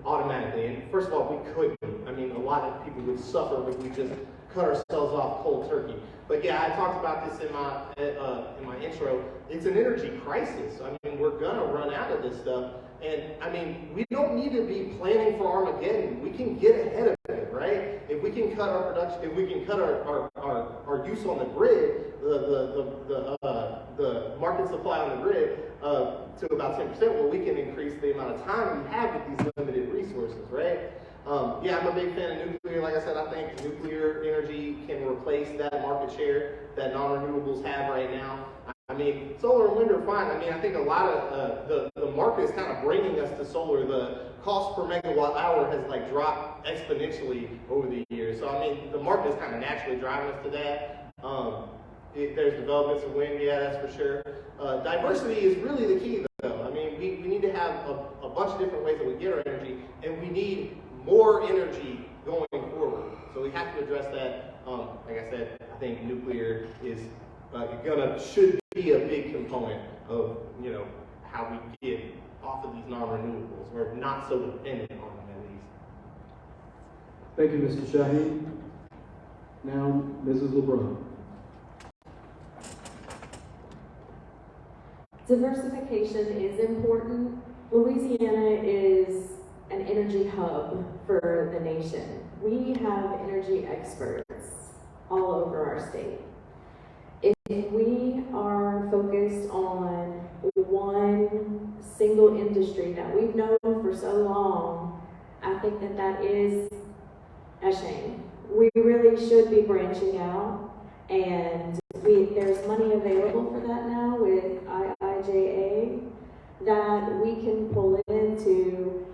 automatically. And first of all, we couldn't. I mean, a lot of people would suffer if we just cut ourselves off cold turkey. But yeah, I talked about this in my intro. It's an energy crisis. I mean, we're gonna run out of this stuff. And I mean, we don't need to be planning for Armageddon. We can get ahead of it, right? If we can cut our production, if we can cut our use on the grid, the market supply on the grid to about 10%, well, we can increase the amount of time we have with these limited resources, right? Yeah, I'm a big fan of nuclear. Like I said, I think nuclear energy can replace that market share that non-renewables have right now. I mean, solar and wind are fine. I mean, I think a lot of the market is kind of bringing us to solar. The cost per megawatt hour has like dropped exponentially over the years. So I mean, the market is kind of naturally driving us to that. There's developments of wind, yeah, that's for sure. Diversity is really the key, though. I mean, we need to have a bunch of different ways that we get our energy, and we need more energy going forward. So we have to address that. Like I said, I think nuclear is should be a big component of how we get off of these non-renewables. We're not so dependent on them at least. Thank you, Mr. Shaheen. Now, Mrs. LeBrun. Diversification is important. Louisiana is an energy hub for the nation. We have energy experts all over our state. If we are focused on one single industry that we've known for so long, I think that is a shame. We really should be branching out, and there's money available for that now with IIJA that we can pull in to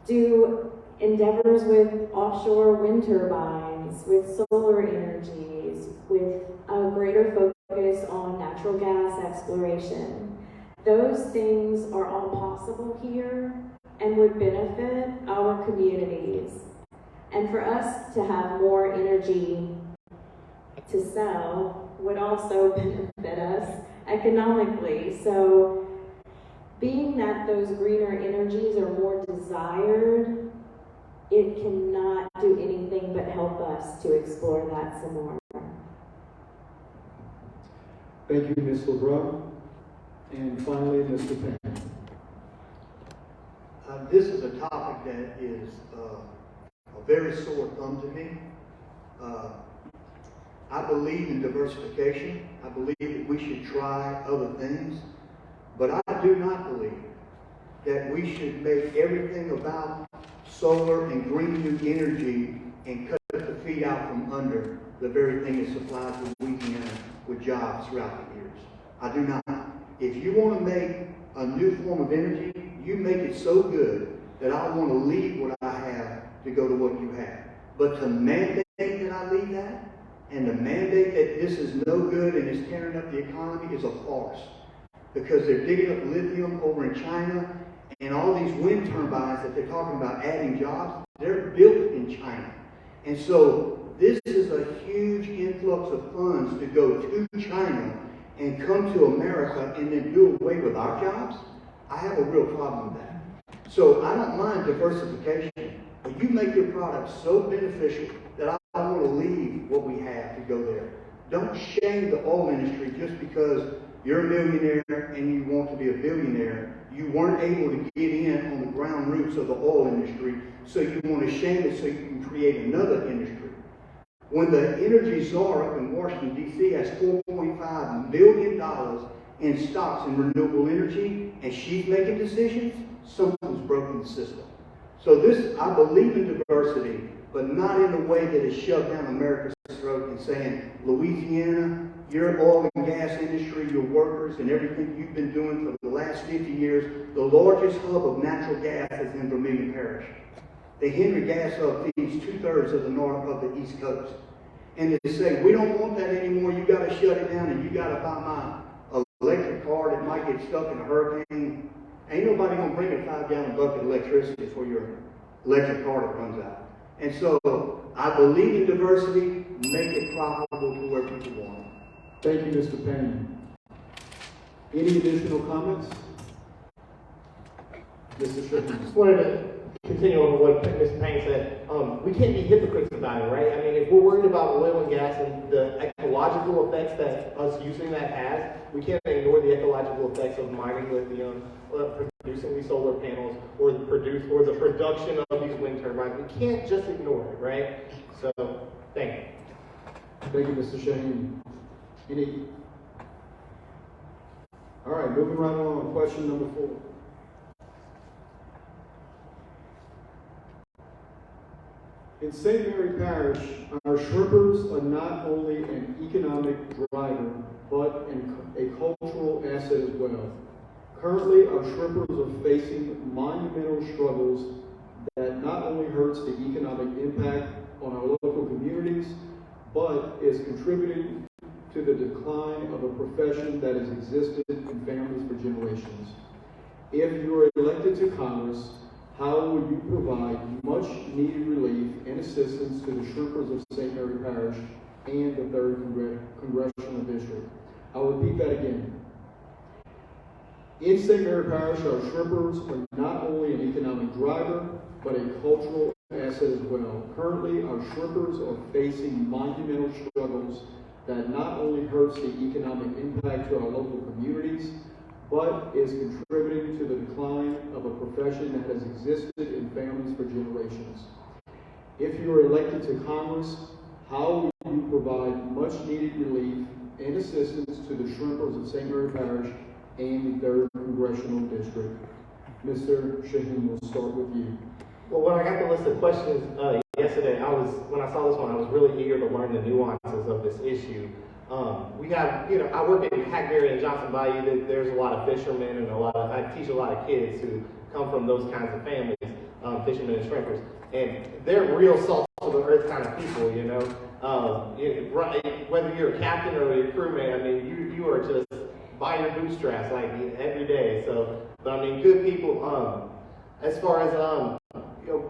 do endeavors with offshore wind turbines, with solar energies, with a greater focus on natural gas exploration. Those things are all possible here and would benefit our communities. And for us to have more energy to sell would also benefit us economically. So being that those greener energies are more desired, it cannot do anything but help us to explore that some more. Thank you, Ms. LeBrun. And finally, Mr. Payne. This is a topic that is a very sore thumb to me. I believe in diversification. I believe that we should try other things. But I do not believe that we should make everything about solar and green new energy and cut the feet out from under the very thing that supplies Louisiana with jobs throughout the years. I do not. If you want to make a new form of energy, you make it so good that I want to leave what I have to go to what you have. But to mandate that I leave that, and to mandate that this is no good and is tearing up the economy is a farce. Because they're digging up lithium over in China, and all these wind turbines that they're talking about adding jobs, they're built in China. And so this is a huge influx of funds to go to China and come to America and then do away with our jobs. I have a real problem with that. So I don't mind diversification, but you make your product so beneficial that I want to leave what we have to go there. Don't shame the oil industry just because you're a millionaire and you want to be a billionaire. You weren't able to get in on the ground roots of the oil industry, so you want to shame it so you can create another industry. When the energy czar up in Washington, D.C. has $4.5 billion in stocks in renewable energy, and she's making decisions, something's broken the system. So I believe in diversity, but not in the way that is shoved down America's throat and saying, Louisiana, your oil and gas industry, your workers, and everything you've been doing for the last 50 years, the largest hub of natural gas is in Vermilion Parish. the Henry Gas Hub feeds 2/3 of the north of the East Coast. And to say, we don't want that anymore, you gotta shut it down and you gotta buy my electric car that might get stuck in a hurricane. Ain't nobody gonna bring a 5-gallon bucket of electricity for your electric car that runs out. And so, I believe in diversity, make it profitable to where people want it. Thank you, Mr. Payne. Any additional comments? Mr. Shaheen. Just wanted to continue on what Ms. Payne said. We can't be hypocrites about it, right? I mean, if we're worried about oil and gas and the ecological effects that us using that has, we can't ignore the ecological effects of mining lithium, producing these solar panels, or the production of these wind turbines. We can't just ignore it, right? So, thank you. Thank you, Mr. Shaheen. Any? All right, moving right along. Question number 4. In St. Mary Parish, our shrimpers are not only an economic driver, but a cultural asset as well. Currently, our shrimpers are facing monumental struggles that not only hurts the economic impact on our local communities, but is contributing to the decline of a profession that has existed in families for generations. If you are elected to Congress, how will you provide much needed relief and assistance to the shrimpers of St. Mary Parish and the 3rd Congressional District? I'll repeat that again. In St. Mary Parish, our shrimpers are not only an economic driver, but a cultural asset as well. Currently, our shrimpers are facing monumental struggles that not only hurts the economic impact to our local communities, but is contributing to the decline of a profession that has existed in families for generations. If you are elected to Congress, how will you provide much needed relief and assistance to the shrimpers of St. Mary Parish and the 3rd Congressional District? Mr. Shaheen, we'll start with you. Well, when I got the list of questions yesterday, when I saw this one, I was really eager to learn the nuances of this issue. We have, I work in Hackberry and Johnson Bayou. There's a lot of fishermen and I teach a lot of kids who come from those kinds of families, fishermen and shrimpers. And they're real salt of the earth kind of people, whether you're a captain or a crewman, I mean, you are just by your bootstraps, like every day. So, but I mean, good people. As far as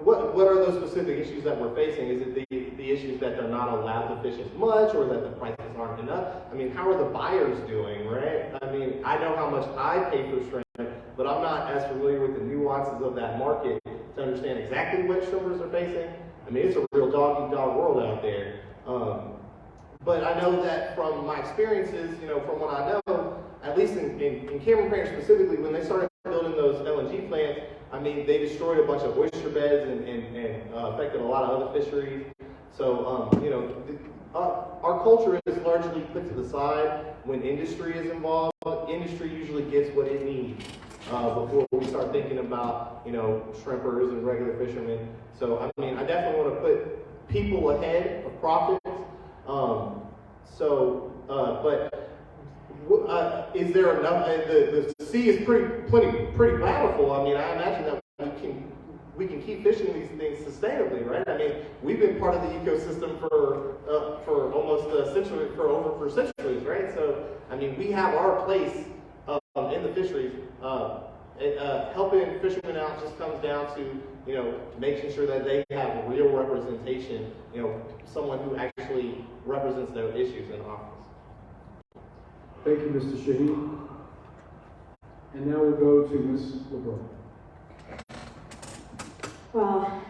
what are those specific issues that we're facing? Is it the issues that they're not allowed to fish as much, or that the prices aren't enough? I mean, how are the buyers doing, right? I mean, I know how much I pay for shrimp, but I'm not as familiar with the nuances of that market to understand exactly what shrimpers are facing. I mean, it's a real dog-eat-dog world out there. But I know that from my experiences, from what I know, at least in Cameron Parish specifically, when they started building those LNG plants, I mean, they destroyed a bunch of oyster beds and affected a lot of other fisheries. So, our culture is largely put to the side when industry is involved. Industry usually gets what it needs before we start thinking about, shrimpers and regular fishermen. So, I mean, I definitely want to put people ahead of profits. Is there enough? The sea is pretty bountiful. I mean, I imagine that we can keep fishing these things sustainably, right? I mean, we've been part of the ecosystem for almost a century, for centuries, right? So, I mean, we have our place in the fisheries. Helping fishermen out just comes down to making sure that they have real representation. Someone who actually represents their issues in office. Thank you, Mr. Shaheen. And now we'll go to Ms. LeBrun. Well,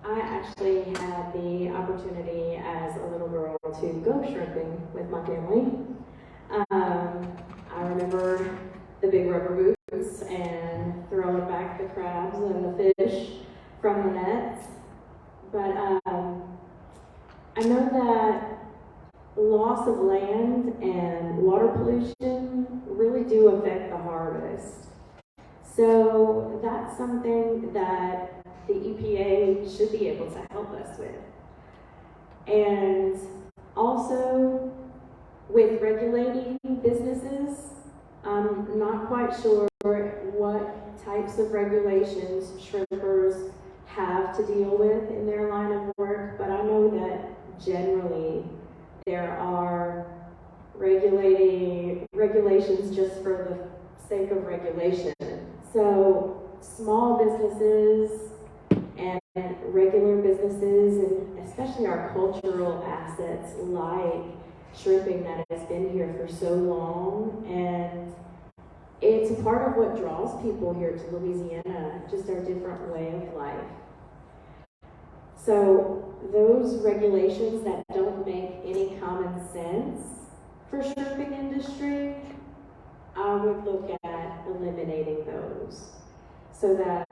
I actually had the opportunity as a little girl to go shrimping with my family. I remember the big rubber boots and throwing back the crabs and the fish from the nets. But I know that loss of land and water pollution really do affect the harvest. So that's something that the EPA should be able to help us with. And also with regulating businesses, I'm not quite sure what types of regulations shrimpers have to deal with in their line of work, but I know that generally there are regulations just for the sake of regulation. So small businesses and regular businesses, and especially our cultural assets like shrimping that has been here for so long, and it's a part of what draws people here to Louisiana, just our different way of life. So those regulations that don't make any common sense for shrimping industry, I would look at eliminating those so that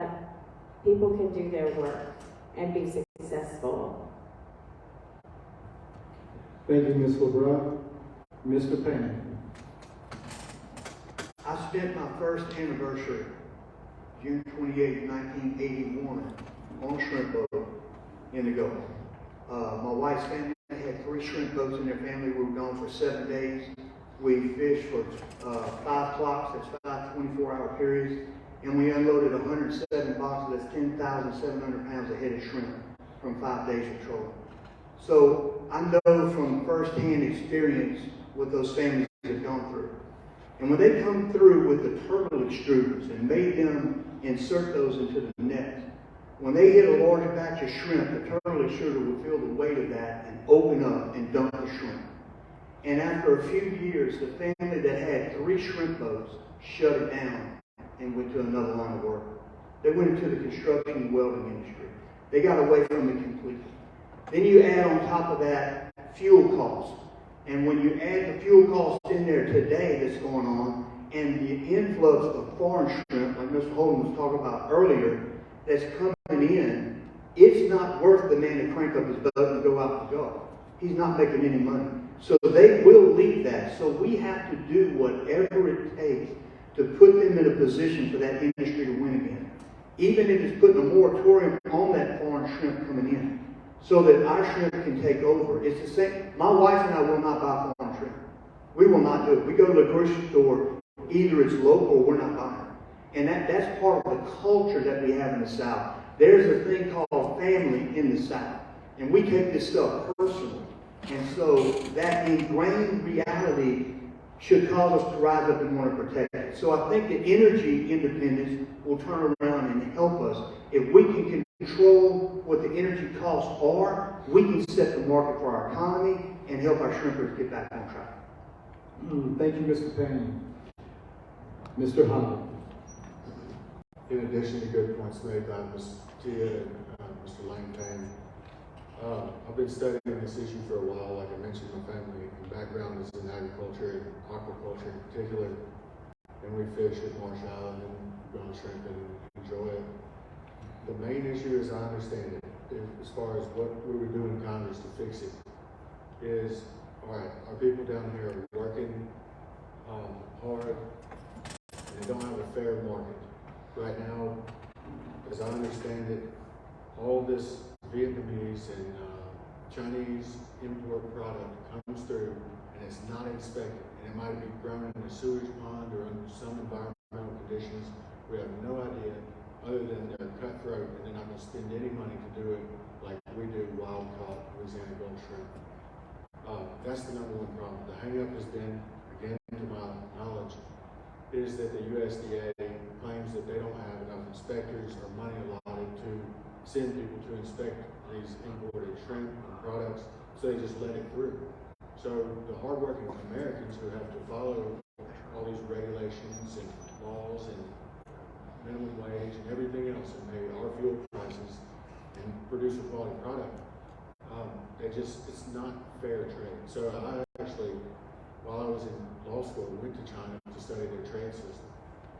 people can do their work and be successful. Thank you, Ms. LeBrun. Mr. Payne. I spent my first anniversary, June 28, 1981, on a shrimp boat in the Gulf. My wife's family had 3 shrimp boats in their family. We were gone for 7 days. We fished for 5 clocks, that's 5 24-hour periods, and we unloaded 107 boxes, that's 10,700 pounds a head of shrimp from 5 days of trolling. So I know from firsthand experience what those families have gone through. And when they come through with the turtle extruders and made them insert those into the net, when they hit a large batch of shrimp, the turtle extruder would feel the weight of that and open up and dump the shrimp. And after a few years, the family that had 3 shrimp boats shut it down and went to another line of work. They went into the construction and welding industry. They got away from it completely. Then you add on top of that fuel costs. And when you add the fuel costs in there today that's going on, and the influx of foreign shrimp, like Mr. Holden was talking about earlier, that's coming in, it's not worth the man to crank up his boat and go out the Gulf. He's not making any money. So they will leave that. So we have to do whatever it takes to put them in a position for that industry to win again. Even if it's putting a moratorium on that foreign shrimp coming in, so that our shrimp can take over. It's the same. My wife and I will not buy foreign shrimp. We will not do it. We go to the grocery store, either it's local or we're not buying it. And that's part of the culture that we have in the South. There's a thing called family in the South. And we take this stuff personally. And so that ingrained reality should cause us to rise up and want to protect it. So I think that energy independence will turn around and help us. If we can control what the energy costs are, we can set the market for our economy and help our shrimpers get back on track. Thank you, Mr. Payne. Mr. Hoggatt. In addition to good points made by Ms. Tia and Mr. Lane Payne, I've been studying this issue for a while. Like I mentioned, my family and background is in agriculture and aquaculture in particular. And we fish at Marsh Island and go on shrimp and enjoy it. The main issue, as I understand it, as far as what we would do in Congress to fix it, is, all right, our people down here are working hard and they don't have a fair market. Right now, as I understand it, all this Vietnamese and Chinese import product comes through and it's not inspected. And it might be grown in a sewage pond or under some environmental conditions. We have no idea, other than they're cutthroat and they're not going to spend any money to do it like we do wild caught Louisiana gold shrimp. That's the number one problem. The hang up has been, again to my knowledge, is that the USDA claims that they don't have enough inspectors or money allotted to send people to inspect these imported shrimp and products, so they just let it through. So the hardworking Americans who have to follow all these regulations and laws and minimum wage and everything else and pay our fuel prices and produce a quality product, it's not fair trade. So I actually, while I was in law school, went to China to study their trade system.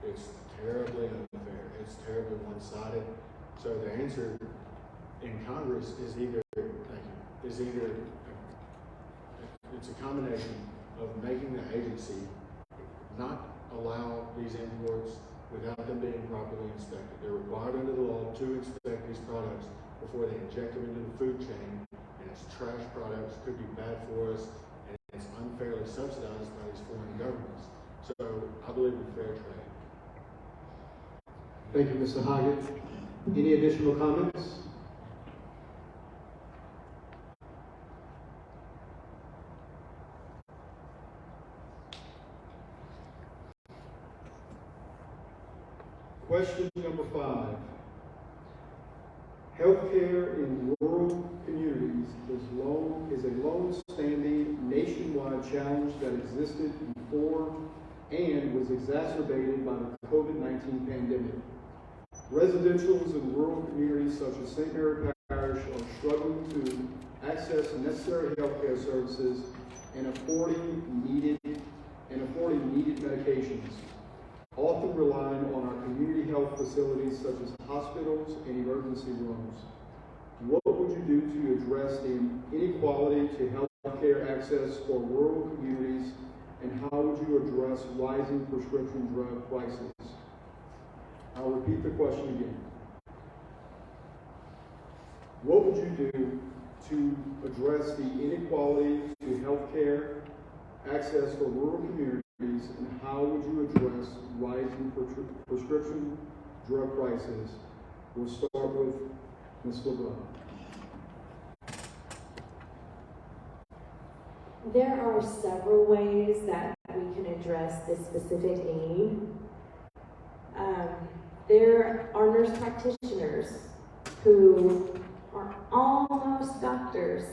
It's terribly unfair. It's terribly one-sided. So the answer in Congress is either it's a combination of making the agency not allow these imports without them being properly inspected. They're required under the law to inspect these products before they inject them into the food chain, and it's trash products, could be bad for us, and it's unfairly subsidized by these foreign governments. So I believe in fair trade. Thank you, Mr. Hoggatt. Any additional comments? Question number 5. Healthcare in rural communities is a long-standing nationwide challenge that existed before and was exacerbated by the COVID-19 pandemic. Residentials in rural communities such as St. Mary Parish are struggling to access necessary healthcare services and affording needed medications, often relying on our community health facilities such as hospitals and emergency rooms. What would you do to address the inequality to healthcare access for rural communities, and how would you address rising prescription drug prices? I'll repeat the question again. What would you do to address the inequality to healthcare access for rural communities, and how would you address rising prescription drug prices? We'll start with Ms. LeBrun. There are several ways that we can address this specific need. There are nurse practitioners who are almost doctors,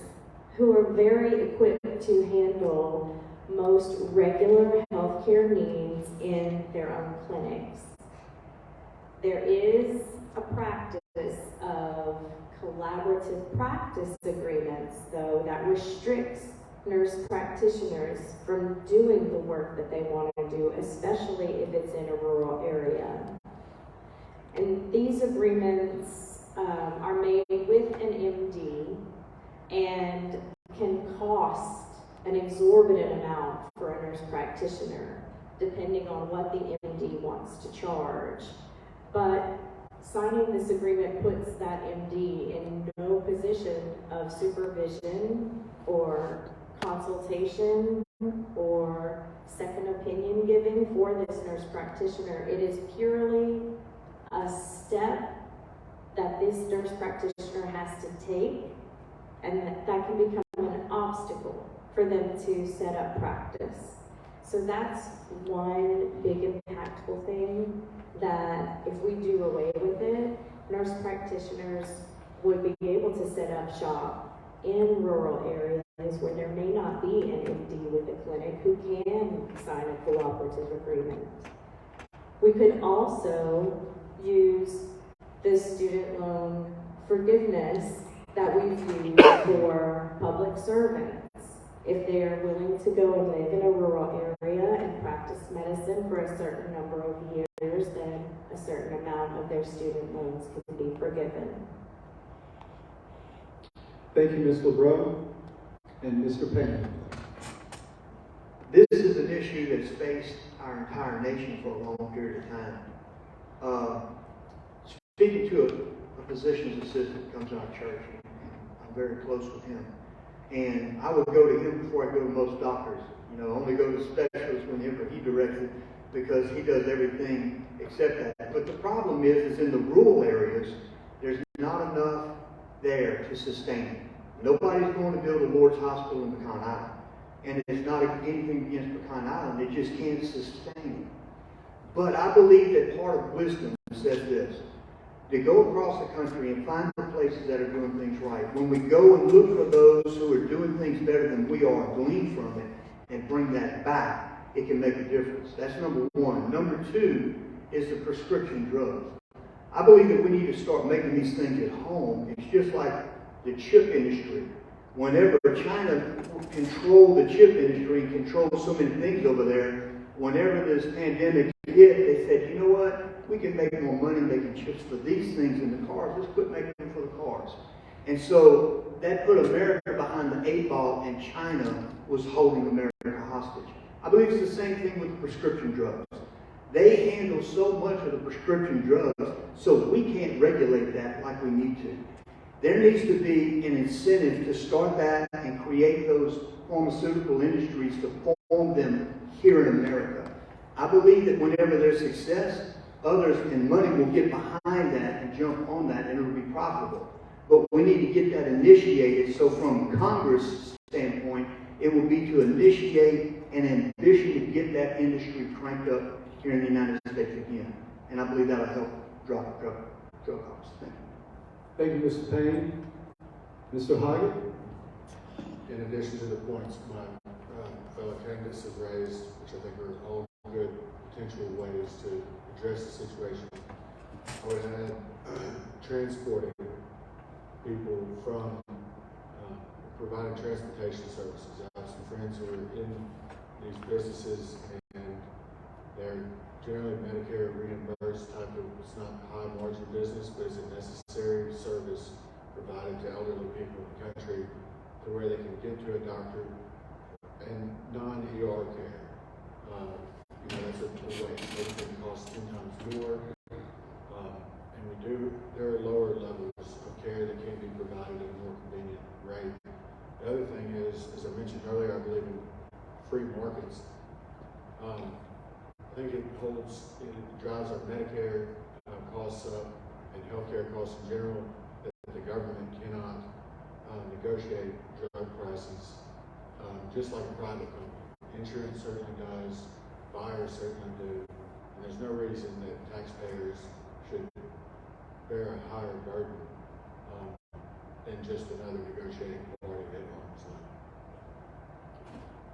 who are very equipped to handle most regular healthcare needs in their own clinics. There is a practice of collaborative practice agreements, though, that restricts nurse practitioners from doing the work that they want to do, especially if it's in a rural area. And these agreements are made with an MD and can cost an exorbitant amount for a nurse practitioner, depending on what the MD wants to charge. But signing this agreement puts that MD in no position of supervision or consultation or second opinion giving for this nurse practitioner. It is purely a step that this nurse practitioner has to take, and that can become an obstacle for them to set up practice. So that's one big impactful thing, that if we do away with it, nurse practitioners would be able to set up shop in rural areas where there may not be an MD with a clinic who can sign a cooperative agreement. We could also use the student loan forgiveness that we've used for public servants. If they're willing to go and live in a rural area and practice medicine for a certain number of years, then a certain amount of their student loans can be forgiven. Thank you, Ms. LeBrun. And Mr. Payne. This is an issue that's faced our entire nation for a long period of time. Speaking to a physician's assistant comes to our church, and I'm very close with him. And I would go to him before I go to most doctors. Only go to specialists whenever he directs it, because he does everything except that. But the problem is in the rural areas, there's not enough there to sustain it. Nobody's going to build a Lord's Hospital in Pecan Island. And it's not anything against Pecan Island, it just can't sustain it. But I believe that part of wisdom says this: to go across the country and find the places that are doing things right. When we go and look for those who are doing things better than we are, glean from it, and bring that back, it can make a difference. That's number one. Number two is the prescription drugs. I believe that we need to start making these things at home. It's just like the chip industry. Whenever China controlled the chip industry and controlled so many things over there, whenever this pandemic hit, they said, you know what? We can make more money making chips for these things in the cars. Let's quit making them for the cars. And so that put America behind the 8 ball, and China was holding America hostage. I believe it's the same thing with the prescription drugs. They handle so much of the prescription drugs, so we can't regulate that like we need to. There needs to be an incentive to start that and create those pharmaceutical industries to form them here in America. I believe that whenever there's success, others and money will get behind that and that, jump on that, and it'll be profitable. But we need to get that initiated, so from Congress' standpoint, it will be to initiate an ambition to get that industry cranked up here in the United States again. And I believe that'll help drop drug costs. Thank you. Thank you, Mr. Payne. Mr. Hoggatt? In addition to the points my fellow candidates have raised, which I think are all good potential ways to address the situation, I would add transporting people from providing transportation services. I have some friends who are in these businesses and they're generally Medicare reimbursed type of, it's not high margin business, but it's a necessary service provided to elderly people in the country to where they can get to a doctor and non-ER care. That's a waste. Everything costs 10 times more. And there are lower levels of care that can be provided at a more convenient rate. The other thing is, as I mentioned earlier, I believe in free markets. I think it drives our Medicare costs up and healthcare costs in general, that the government cannot negotiate drug prices just like a private company. Insurance certainly does, buyers certainly do, and there's no reason that taxpayers should bear a higher burden than just another negotiating party at arm's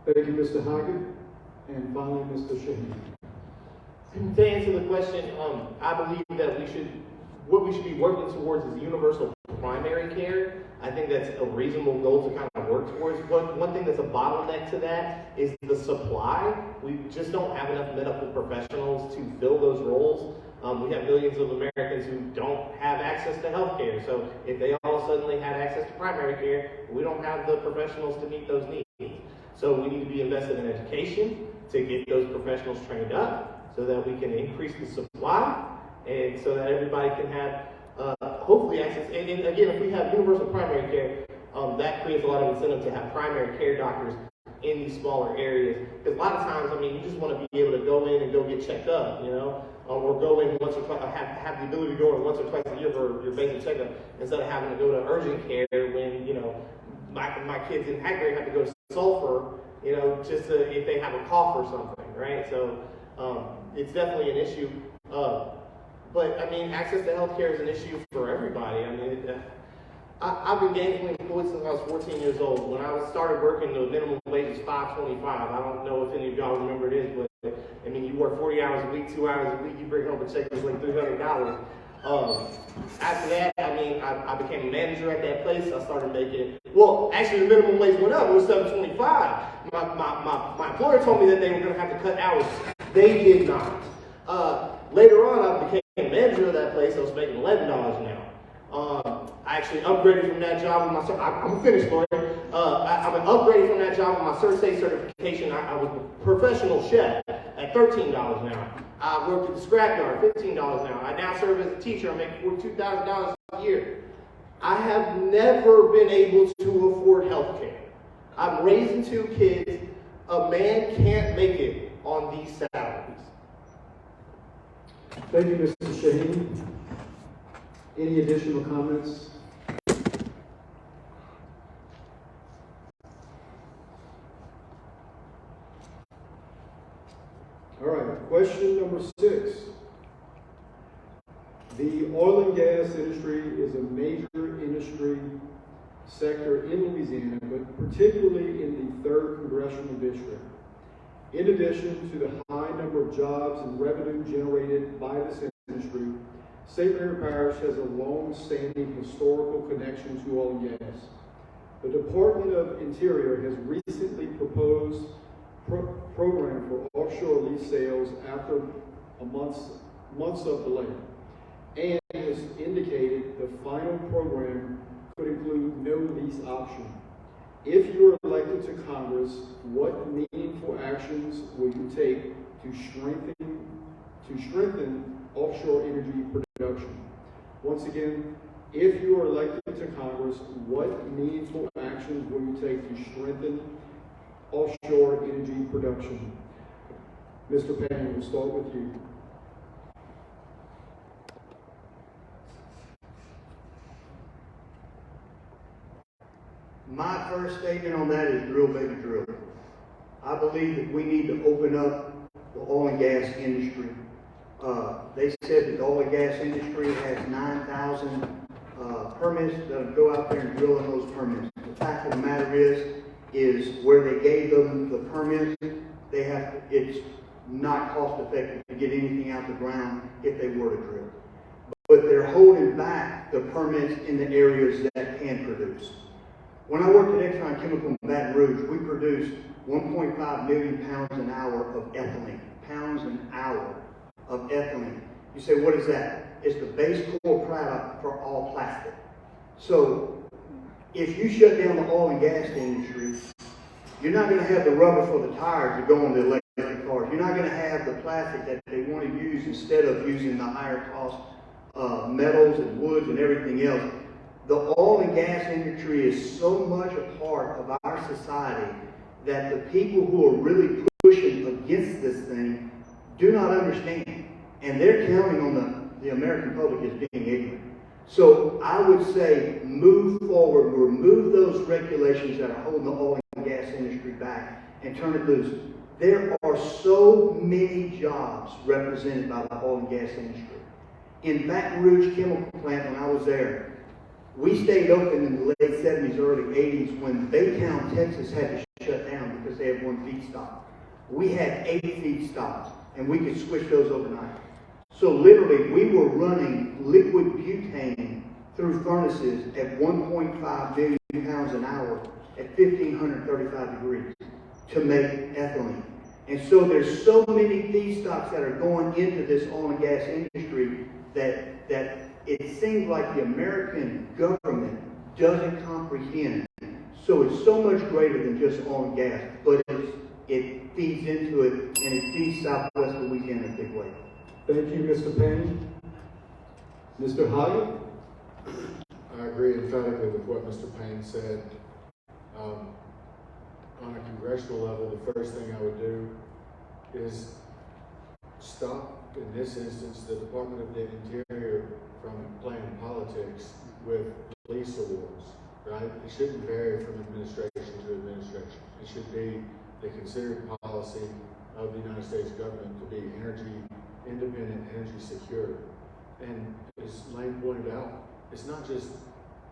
length. Thank you, Mr. Hoggatt. And finally, Mr. Shaheen. To answer the question, I believe that what we should be working towards is universal primary care. I think that's a reasonable goal to kind of work towards. But one thing that's a bottleneck to that is the supply. We just don't have enough medical professionals to fill those roles. We have millions of Americans who don't have access to health care. So if they all suddenly had access to primary care, we don't have the professionals to meet those needs. So we need to be invested in education to get those professionals trained up so that we can increase the supply and so that everybody can have hopefully access. And again, if we have universal primary care, that creates a lot of incentive to have primary care doctors in these smaller areas. Because a lot of times, you just want to be able to go in and go get checked up, or go in once or twice, have the ability to go in once or twice a year for your basic checkup instead of having to go to urgent care when, my kids in Hackberry have to go to Sulphur, just if they have a cough or something, right? So it's definitely an issue. But access to healthcare is an issue for everybody. I've been gainfully employed since I was 14 years old. When I started working, the minimum wage was $5.25. I don't know if any of y'all remember this, but you work 40 hours a week, 2 hours a week, you bring home a check that's like $300. After that, I became a manager at that place. I started making, actually the minimum wage went up. It was $7.25. My employer told me that they were going to have to cut hours. They did not. Later on, I became a manager of that place. I was making $11 an hour. I actually upgraded from that job with my, I'm a finished lawyer. I've been upgraded from that job with my CERT certification. I was a professional chef at $13 an hour. I worked at the scrapyard, $15 an hour. I now serve as a teacher. I make $42,000 a year. I have never been able to afford health care. I'm raising 2 kids. A man can't make it on these salaries. Thank you, Mr. Shaheen. Any additional comments? All right, question number 6. The oil and gas industry is a major industry sector in Louisiana, but particularly in the 3rd Congressional District. In addition to the high number of jobs and revenue generated by this industry, St. Mary Parish has a long-standing historical connection to oil and gas. The Department of Interior has recently proposed program for offshore lease sales after months of delay, and has indicated the final program could include no lease option. If you are elected to Congress, what meaningful actions will you take to strengthen offshore energy production? Once again, if you are elected to Congress, what meaningful actions will you take to strengthen offshore energy production? Mr. Payne, we'll start with you. My first statement on that is drill, baby, drill. I believe that we need to open up the oil and gas industry. They said that the oil and gas industry has 9,000 permits that go out there and drill in those permits. The fact of the matter is where they gave them the permits, it's not cost effective to get anything out the ground if they were to drill. But they're holding back the permits in the areas that can produce. When I worked at Exxon Chemical in Baton Rouge, we produced 1.5 million pounds an hour of ethylene. Pounds an hour of ethylene. You say, what is that? It's the base core product for all plastic. So, if you shut down the oil and gas industry, you're not going to have the rubber for the tires to go on the electric cars. You're not going to have the plastic that they want to use instead of using the higher cost metals and woods and everything else. The oil and gas industry is so much a part of our society that the people who are really pushing against this thing do not understand. And they're counting on the American public as being ignorant. So I would say move forward, remove those regulations that are holding the oil and gas industry back and turn it loose. There are so many jobs represented by the oil and gas industry. In Baton Rouge Chemical Plant, when I was there, we stayed open in the late 70s, early 80s when Baytown, Texas had to shut down because they had one feedstock. We had 8 feedstocks, and we could switch those overnight. So literally, we were running liquid butane through furnaces at 1.5 billion pounds an hour at 1,535 degrees to make ethylene. And so there's so many feedstocks that are going into this oil and gas industry that it seems like the American government doesn't comprehend. So it's so much greater than just oil and gas, but it feeds into it, and it feeds Southwest Louisiana in a big way. Thank you, Mr. Payne. Mr. Hoggatt? I agree emphatically with what Mr. Payne said. On a congressional level, the first thing I would do is stop, in this instance, the Department of the Interior from playing politics with police awards, right? It shouldn't vary from administration to administration. It should be the considered policy of the United States government to be energy independent, energy secure. And as Lane pointed out, it's not just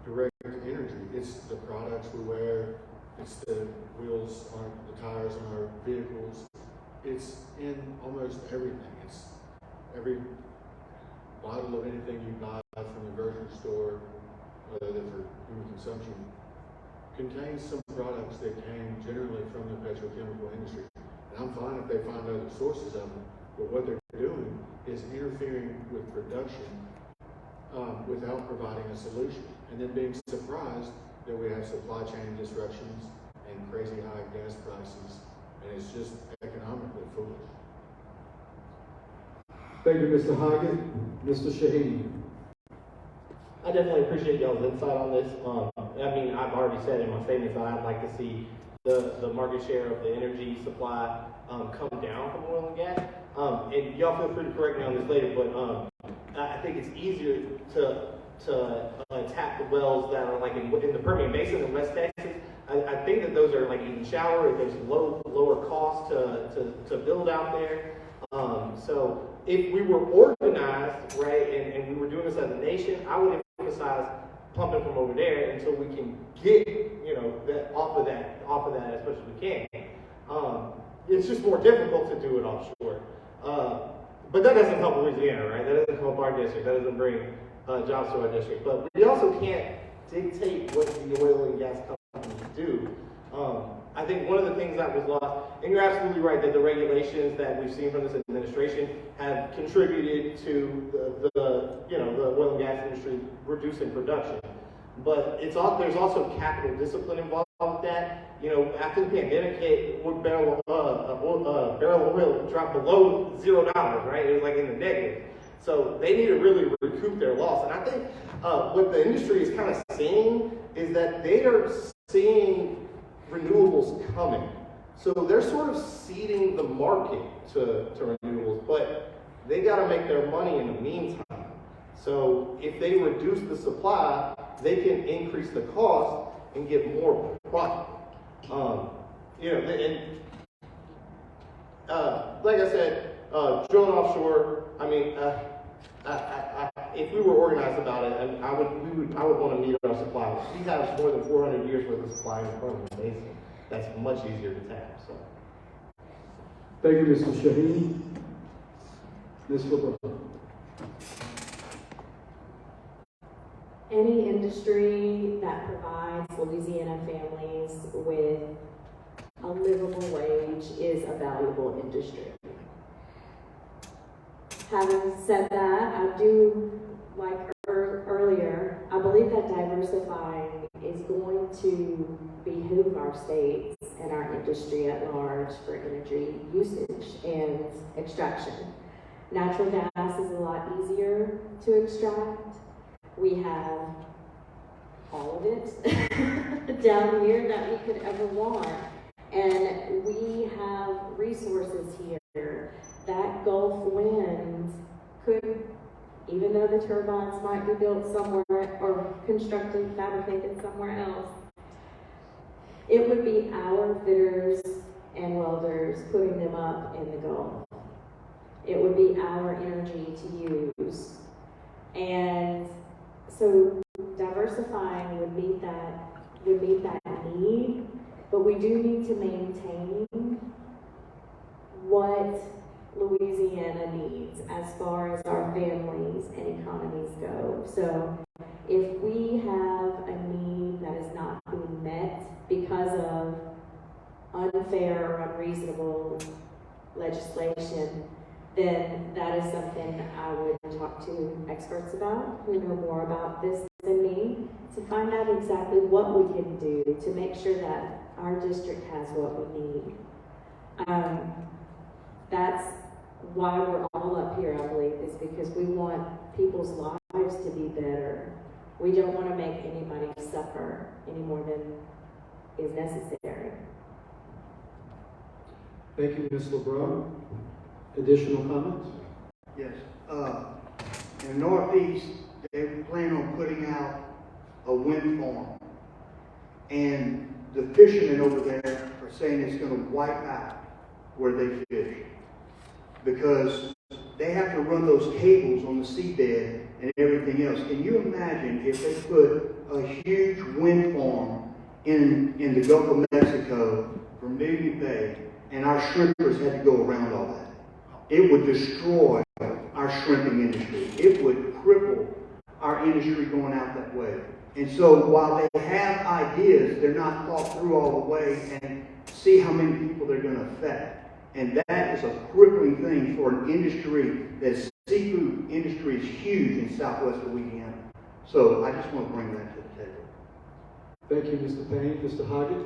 direct energy, it's the products we wear, it's the wheels on the tires on our vehicles. It's in almost everything. It's every bottle of anything you buy from the grocery store, whether they're for human consumption, contains some products that came generally from the petrochemical industry. And I'm fine if they find other sources of them, but what they're doing is interfering with production without providing a solution, and then being surprised that we have supply chain disruptions and crazy high gas prices, and it's just economically foolish. Thank you, Mr. Hoggatt. Mr. Shaheen? I definitely appreciate y'all's insight on this. I mean, I've already said in my statements that I'd like to see the market share of the energy supply come down from oil and gas. And y'all feel free to correct me on this later, but I think it's easier to tap the wells that are like in the Permian Basin in West Texas. I think that those are like in the shower. There's lower cost to build out there. So if we were organized, right, and we were doing this as a nation, I would emphasize pumping from over there until we can get, that off of that as much as we can. It's just more difficult to do it offshore. But that doesn't help Louisiana, right? That doesn't help our district. That doesn't bring jobs to our district. But we also can't dictate what the oil and gas companies do. I think one of the things that was lost, and you're absolutely right that the regulations that we've seen from this administration have contributed to the oil and gas industry reducing production. But there's also capital discipline involved with that. After the pandemic hit, barrel of oil dropped below $0, right? It was like in the negative. So they need to really recoup their loss. And I think what the industry is kind of seeing is that they are seeing renewables coming. So they're sort of seeding the market to renewables, but they got to make their money in the meantime. So if they reduce the supply, they can increase the cost, and get more profit. Like I said, drilling offshore. I mean, if we were organized about it, I would want to meet our supply. We have more than 400 years worth of supply in front of the basin. That's much easier to tap. So. Thank you, Mr. Shaheen. Ms. LeBrun. Any industry that provides Louisiana families with a livable wage is a valuable industry. Having said that, I do, like earlier, I believe that diversifying is going to behoove our states and our industry at large for energy usage and extraction. Natural gas is a lot easier to extract. We have all of it down here that we could ever want. And we have resources here. That Gulf wind could, even though the turbines might be built somewhere or constructed, fabricated somewhere else, it would be our fitters and welders putting them up in the Gulf. It would be our energy to use. And so diversifying would meet that need, but we do need to maintain what Louisiana needs as far as our families and economies go. So if we have a need that is not being met because of unfair or unreasonable legislation, then that is something I would talk to experts about who know more about this than me to find out exactly what we can do to make sure that our district has what we need. That's why we're all up here, I believe, is because we want people's lives to be better. We don't want to make anybody suffer any more than is necessary. Thank you, Ms. LeBrun. Additional comments? Yes. In the Northeast, they plan on putting out a wind farm. And the fishermen over there are saying it's going to wipe out where they fish. Because they have to run those cables on the seabed and everything else. Can you imagine if they put a huge wind farm in the Gulf of Mexico, Vermilion Bay, and our shrimpers had to go around all that? It would destroy our shrimping industry. It would cripple our industry going out that way. And so while they have ideas, they're not thought through all the way and see how many people they're going to affect. And that is a crippling thing for an industry that seafood industry is huge in Southwest Louisiana. So I just want to bring that to the table. Thank you, Mr. Payne. Mr. Hoggatt?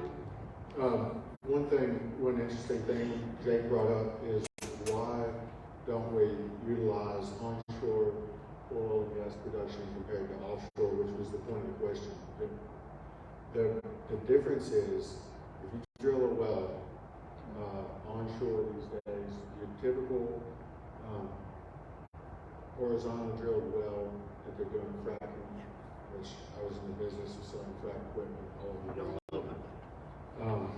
One interesting thing Jake brought up is why don't we utilize onshore oil and gas production compared to offshore, which was the point of the question. The difference is, if you drill a well onshore these days, your typical horizontal drilled well that they're doing fracking, which I was in the business of selling frack equipment all over the world.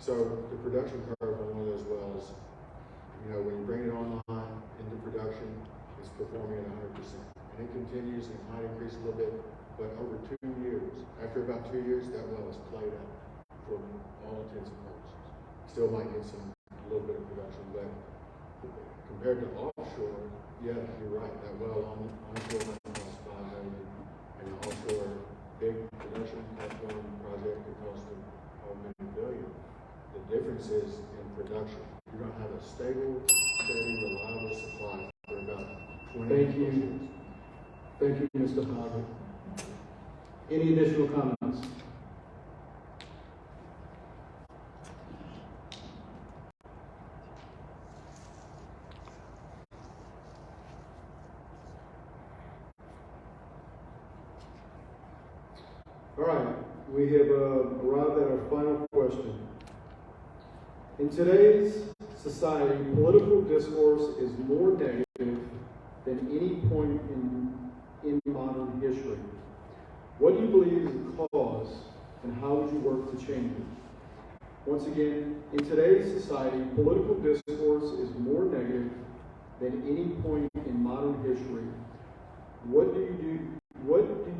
So the production curve on one of those wells, when you bring it online into production, it's performing at 100%. And it continues, and it might increase a little bit, but over 2 years, after about 2 years, that well is played out for all intents and purposes. Still might get a little bit of production, but compared to offshore, yeah, you're right. That well onshore might cost $5 million, and an offshore big production platform project could cost them $1 billion. The difference is in production. You're going to have a stable, steady, reliable supply for about 20 years. Thank you, Mr. Hoggatt. Any additional comments? All right, we have arrived at our final question. In today's society, political discourse is more negative than any point in modern history. What do you believe is the cause and how would you work to change it? Once again, in today's society, political discourse is more negative than any point in modern history. What do you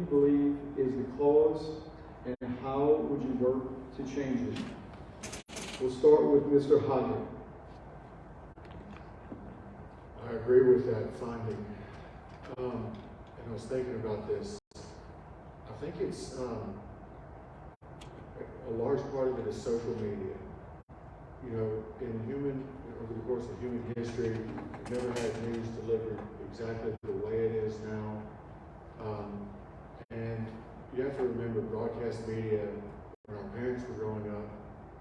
believe is the cause, and how would you work to change it? We'll start with Mr. Hoggatt. I agree with that finding. And I was thinking about this. I think it's a large part of it is social media. You know, over the course of human history, we've never had news delivered exactly the way it is now. And you have to remember broadcast media, when our parents were growing up,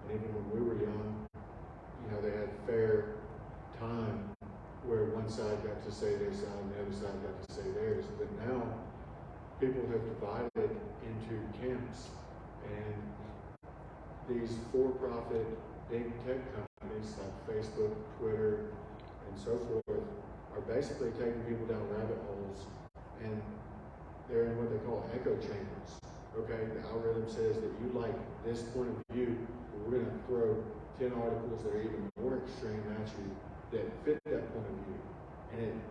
and even when we were young, you know, they had fair time where one side got to say their side and the other side got to say theirs. But now, people have divided into camps, and these for-profit big tech companies like Facebook, Twitter, and so forth are basically taking people down rabbit holes, and they're in what they call echo chambers. Okay, the algorithm says that you like this point of view, but we're going to throw 10 articles that are even more extreme at you that fit that point of view, and it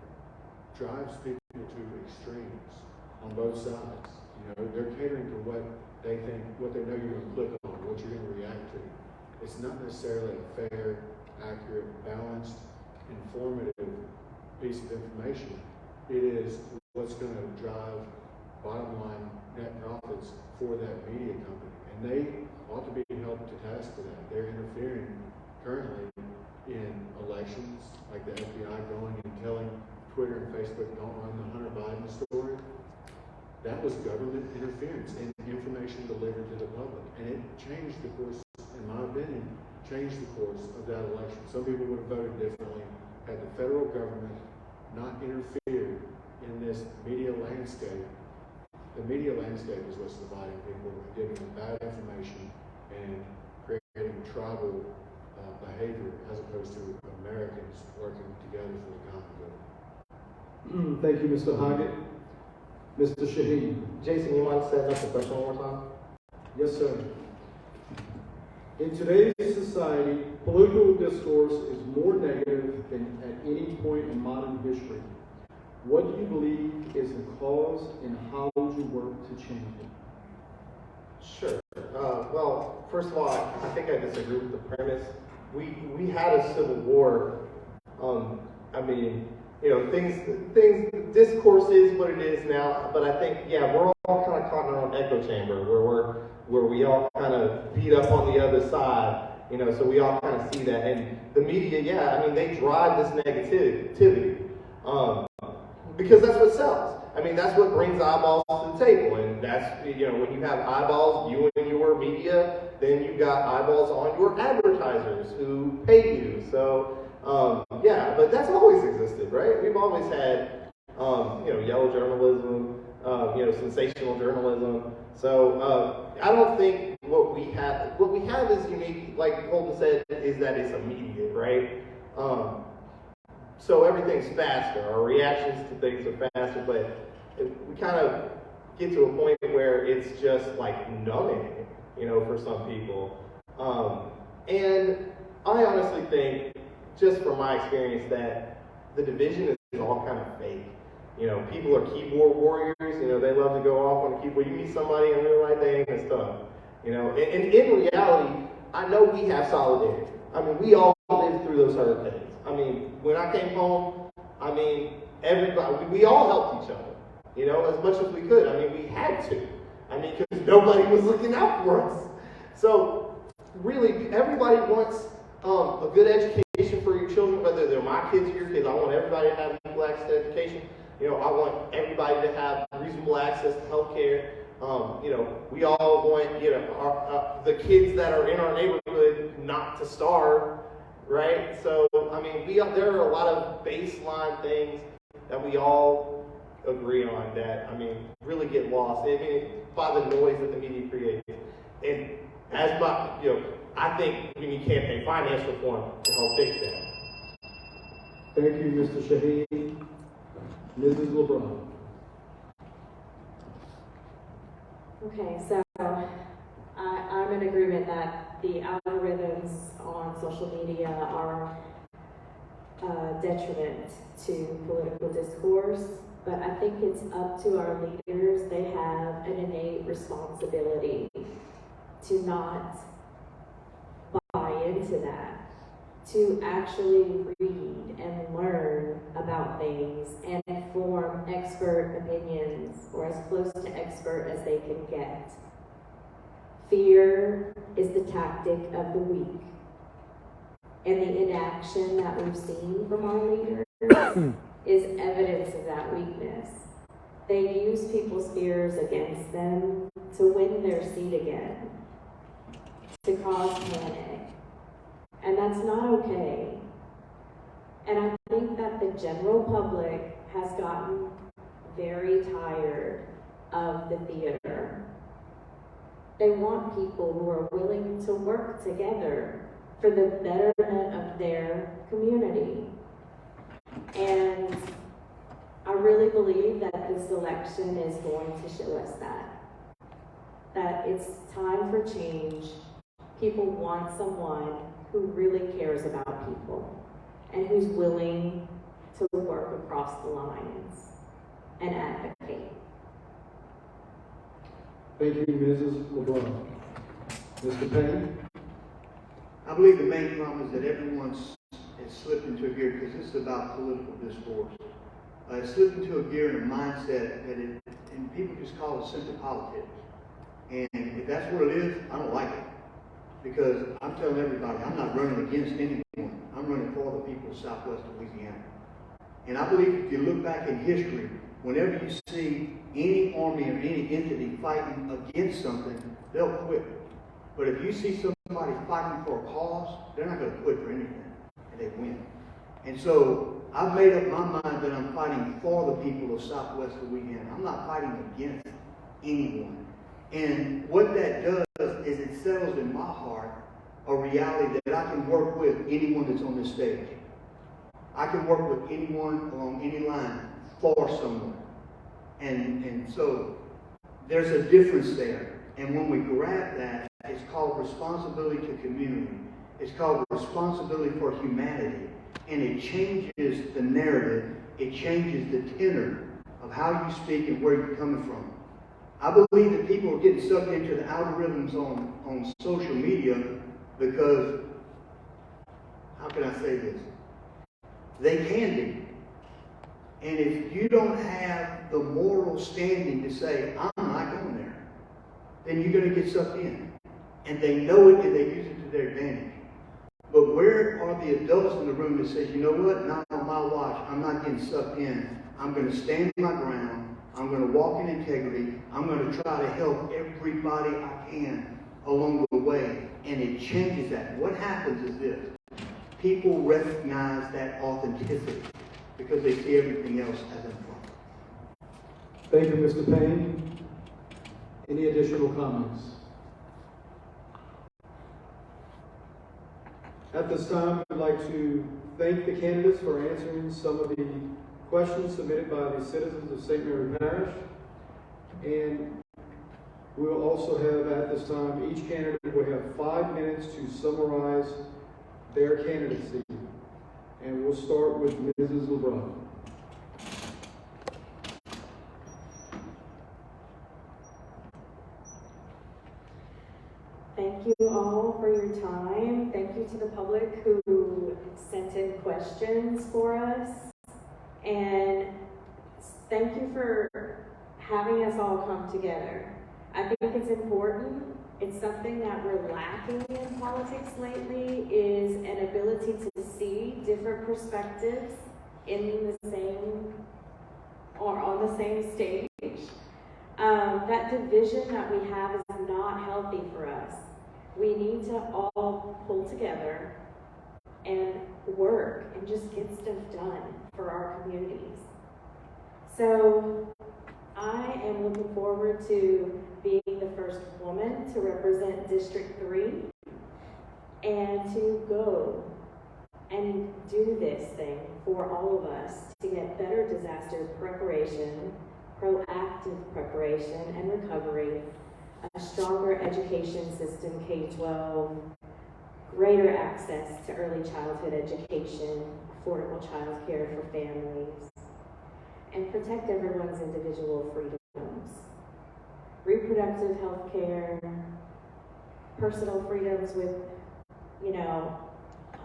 drives people to extremes on both sides. You know, they're catering to what they think, what they know you're going to click on, what you're going to react to. It's not necessarily a fair, accurate, balanced, informative piece of information. It is what's going to drive bottom line net profits for that media company. And they ought to be held to task for that. They're interfering currently in elections, like the FBI going and telling Twitter and Facebook don't run the Hunter Biden story. That was government interference and information delivered to the public. And it changed the course, in my opinion, changed the course of that election. Some people would have voted differently had the federal government not interfered in this media landscape. The media landscape is what's dividing people, giving them bad information and creating tribal behavior as opposed to Americans working together for the common good. Thank you, Mr. Hoggatt. Mr. Shaheen. Jason, you mind setting up the question one more time? Yes, sir. In today's society, political discourse is more negative than at any point in modern history. What do you believe is the cause, and how would you work to change it? Sure. Well, first of all, I think I disagree with the premise. We had a civil war. I mean, you know, discourse is what it is now. But I think, yeah, we're all kind of caught in our own echo chamber where we all kind of beat up on the other side. You know, so we all kind of see that. And the media, yeah, I mean, they drive this negativity. Because that's what sells. I mean, that's what brings eyeballs to the table. And that's, you know, when you have eyeballs, you and your media, then you've got eyeballs on your advertisers who pay you. So, yeah, but that's always existed, right? We've always had, you know, yellow journalism, you know, sensational journalism. So, I don't think what we have is unique, like Holden said, is that it's immediate, right? So everything's faster. Our reactions to things are faster, but we kind of get to a point where it's just like numbing, you know, for some people. And I honestly think, just from my experience, that the division is all kind of fake. You know, people are keyboard warriors. You know, they love to go off on the keyboard. You meet somebody in real life, they ain't gonna stuff. You know, and in reality, I know we have solidarity. I mean, we all lived through those hurricanes. I mean, when I came home, I mean, everybody, we all helped each other, you know, as much as we could. I mean, we had to. I mean, because nobody was looking out for us. So, really, everybody wants a good education for your children, whether they're my kids or your kids. I want everybody to have equal access to education. You know, I want everybody to have reasonable access to health care. You know, we all want, you know, the kids that are in our neighborhood not to starve. Right? So, I mean, there are a lot of baseline things that we all agree on that, I mean, really get lost. I mean, by the noise that the media creates. And you know, I think we need campaign finance reform to help fix that. Thank you, Mr. Shaheen. Mrs. LeBrun. Okay, so in agreement that the algorithms on social media are detriment to political discourse, but I think it's up to our leaders. They have an innate responsibility to not buy into that, to actually read and learn about things and form expert opinions, or as close to expert as they can get. Fear is the tactic of the weak. And the inaction that we've seen from our leaders is evidence of that weakness. They use people's fears against them to win their seat again, to cause panic. And that's not okay. And I think that the general public has gotten very tired of the theater. They want people who are willing to work together for the betterment of their community. And I really believe that this election is going to show us that it's time for change. People want someone who really cares about people and who's willing to work across the lines and advocate. Thank you, Mrs. LeBrun. Mr. Payne? I believe the main problem is that everyone's slipped into a gear, because this is about political discourse. It's slipped into a gear and a mindset that and people just call it simple politics. And if that's what it is, I don't like it. Because I'm telling everybody, I'm not running against anyone. I'm running for the people of Southwest Louisiana. And I believe if you look back in history, whenever you see any army or any entity fighting against something, they'll quit. But if you see somebody fighting for a cause, they're not going to quit for anything, and they win. And so I've made up my mind that I'm fighting for the people of Southwest Louisiana. I'm not fighting against anyone. And what that does is it settles in my heart a reality that I can work with anyone that's on this stage. I can work with anyone along any line for someone. And so there's a difference there. And when we grab that, it's called responsibility to community. It's called responsibility for humanity. And it changes the narrative. It changes the tenor of how you speak and where you're coming from. I believe that people are getting sucked into the algorithms on social media because, how can I say this? They can be. And if you don't have the moral standing to say, I'm not going there, then you're going to get sucked in. And they know it and they use it to their advantage. But where are the adults in the room that say, you know what, not on my watch, I'm not getting sucked in. I'm going to stand my ground. I'm going to walk in integrity. I'm going to try to help everybody I can along the way. And it changes that. What happens is this. People recognize that authenticity because they see everything else as in front. Thank you, Mr. Payne. Any additional comments? At this time, I'd like to thank the candidates for answering some of the questions submitted by the citizens of St. Mary Parish. And we'll also have at this time, each candidate will have 5 minutes to summarize their candidacy. And we'll start with Mrs. LeBrun. Thank you all for your time. Thank you to the public who sent in questions for us. And thank you for having us all come together. I think it's important. It's something that we're lacking in politics lately, is an ability to see different perspectives in the same or on the same stage. That division that we have is not healthy for us. We need to all pull together and work and just get stuff done for our communities. So I am looking forward to being the first woman to represent District 3 and to go and do this thing for all of us to get better disaster preparation, proactive preparation and recovery a stronger education system, K-12, greater access to early childhood education, affordable child care for families, and protect everyone's individual freedoms. Reproductive health care, personal freedoms with,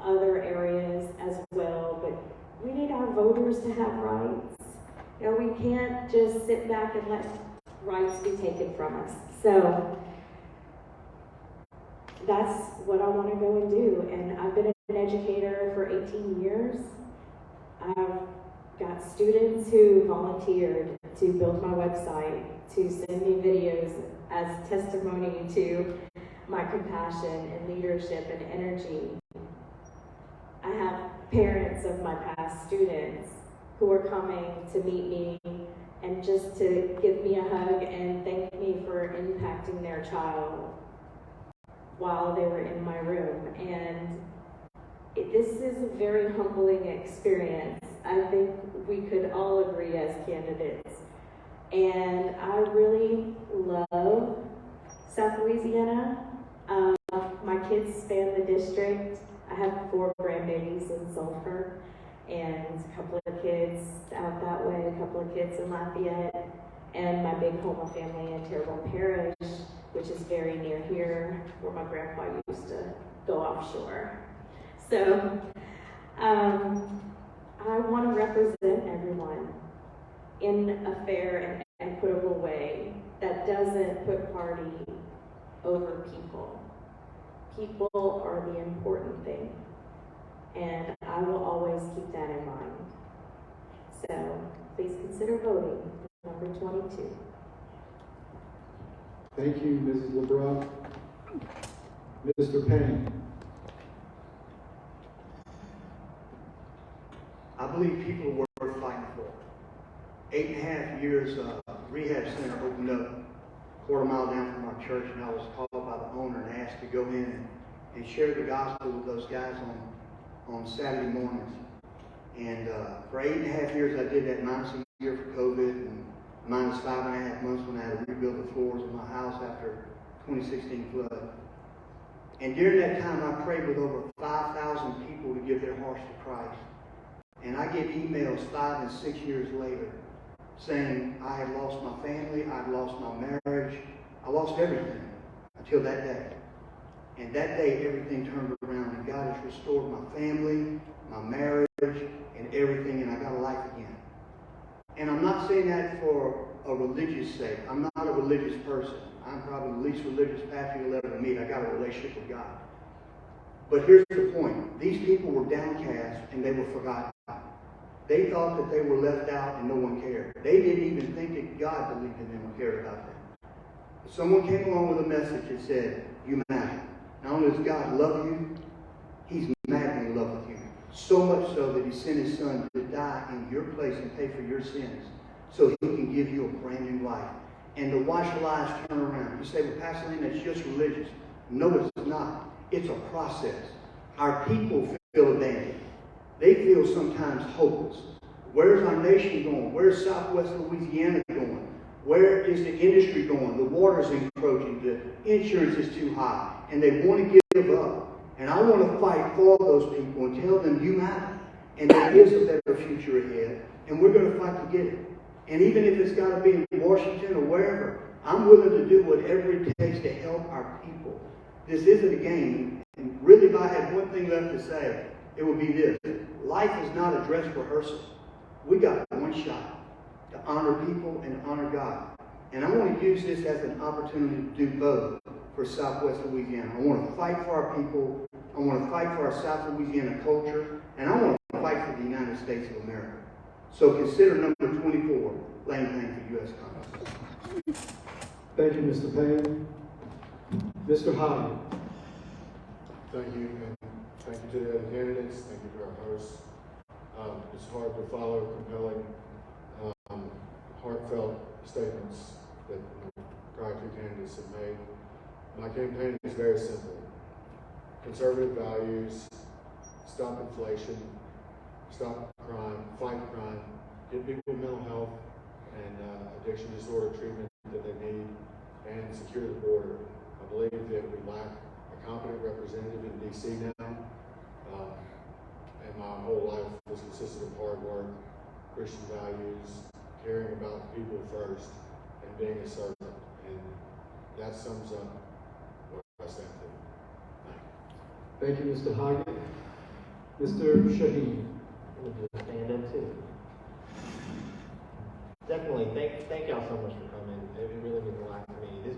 other areas as well, but we need our voters to have rights. We can't just sit back and let rights be taken from us. So that's what I want to go and do. And I've been an educator for 18 years. I've got students who volunteered to build my website, to send me videos as testimony to my compassion and leadership and energy. I have parents of my past students who are coming to meet me and just to give me a hug and thank me for impacting their child while they were in my room. And this is a very humbling experience. I think we could all agree as candidates. And I really love South Louisiana. My kids span the district. I have 4 grandbabies in Sulphur and a couple of kids out that way, a couple of kids in Lafayette, and my big Homa family in Terrible Parish, which is very near here, where my grandpa used to go offshore. So I want to represent everyone in a fair and equitable way that doesn't put party over people. People are the important thing, and I will always keep that in mind. So please consider voting for number 22. Thank you, Mrs. LeBrun. Mr. Payne. I believe people are worth fighting for. 8.5 years, rehab center opened up a quarter mile down from our church, and I was called by the owner and asked to go in and share the gospel with those guys on Saturday mornings. And for 8.5 years, I did that, minus a year for COVID, and minus 5.5 months when I had to rebuild the floors of my house after 2016 flood. And during that time, I prayed with over 5,000 people to give their hearts to Christ. And I get emails 5 and 6 years later saying I had lost my family, I'd lost my marriage, I lost everything until that day. And that day, everything turned around, and God has restored my family, my marriage, and everything, and I got a life again. And I'm not saying that for a religious sake. I'm not a religious person. I'm probably the least religious pastor you'll ever meet. I got a relationship with God. But here's the point. These people were downcast, and they were forgotten. They thought that they were left out and no one cared. They didn't even think that God believed in them or cared about them. Someone came along with a message that said, you matter. Not only does God love you, He's madly in love with you. So much so that He sent His Son to die in your place and pay for your sins so He can give you a brand new life. And to watch lives turn around. You say, well, Pastor Lane, that's just religious. No, it's not. It's a process. Our people feel abandoned. They feel sometimes hopeless. Where's our nation going? Where's Southwest Louisiana going? Where is the industry going? The water's encroaching. The insurance is too high. And they want to give up. And I want to fight for those people and tell them you matter. And there is a better future ahead. And we're going to fight to get it. And even if it's got to be in Washington or wherever, I'm willing to do whatever it takes to help our people. This isn't a game. And really, if I had one thing left to say, it would be this. Life is not a dress rehearsal. We got one shot to honor people and honor God. And I want to use this as an opportunity to do both for Southwest Louisiana. I want to fight for our people. I want to fight for our South Louisiana culture. And I want to fight for the United States of America. So consider number 24, Lane Payne for U.S. Congress. Thank you, Mr. Payne. Mr. Hoggatt. Thank you, and thank you to the other candidates. Thank you to our hosts. It's hard to follow compelling, heartfelt statements that the prior 2 candidates have made. My campaign is very simple. Conservative values, stop inflation, stop crime, fight crime, get people mental health and addiction disorder treatment that they need, and secure the border. I believe that we lack a competent representative in D.C. now. And my whole life was consisted of hard work, Christian values, caring about the people first, and being a servant. And that sums up what I stand for. Thank you. Thank you, Mr. Hoggatt. Mr. Shaheen. We'll just stand up too. Definitely, thank y'all so much for coming. It really means a lot to me. This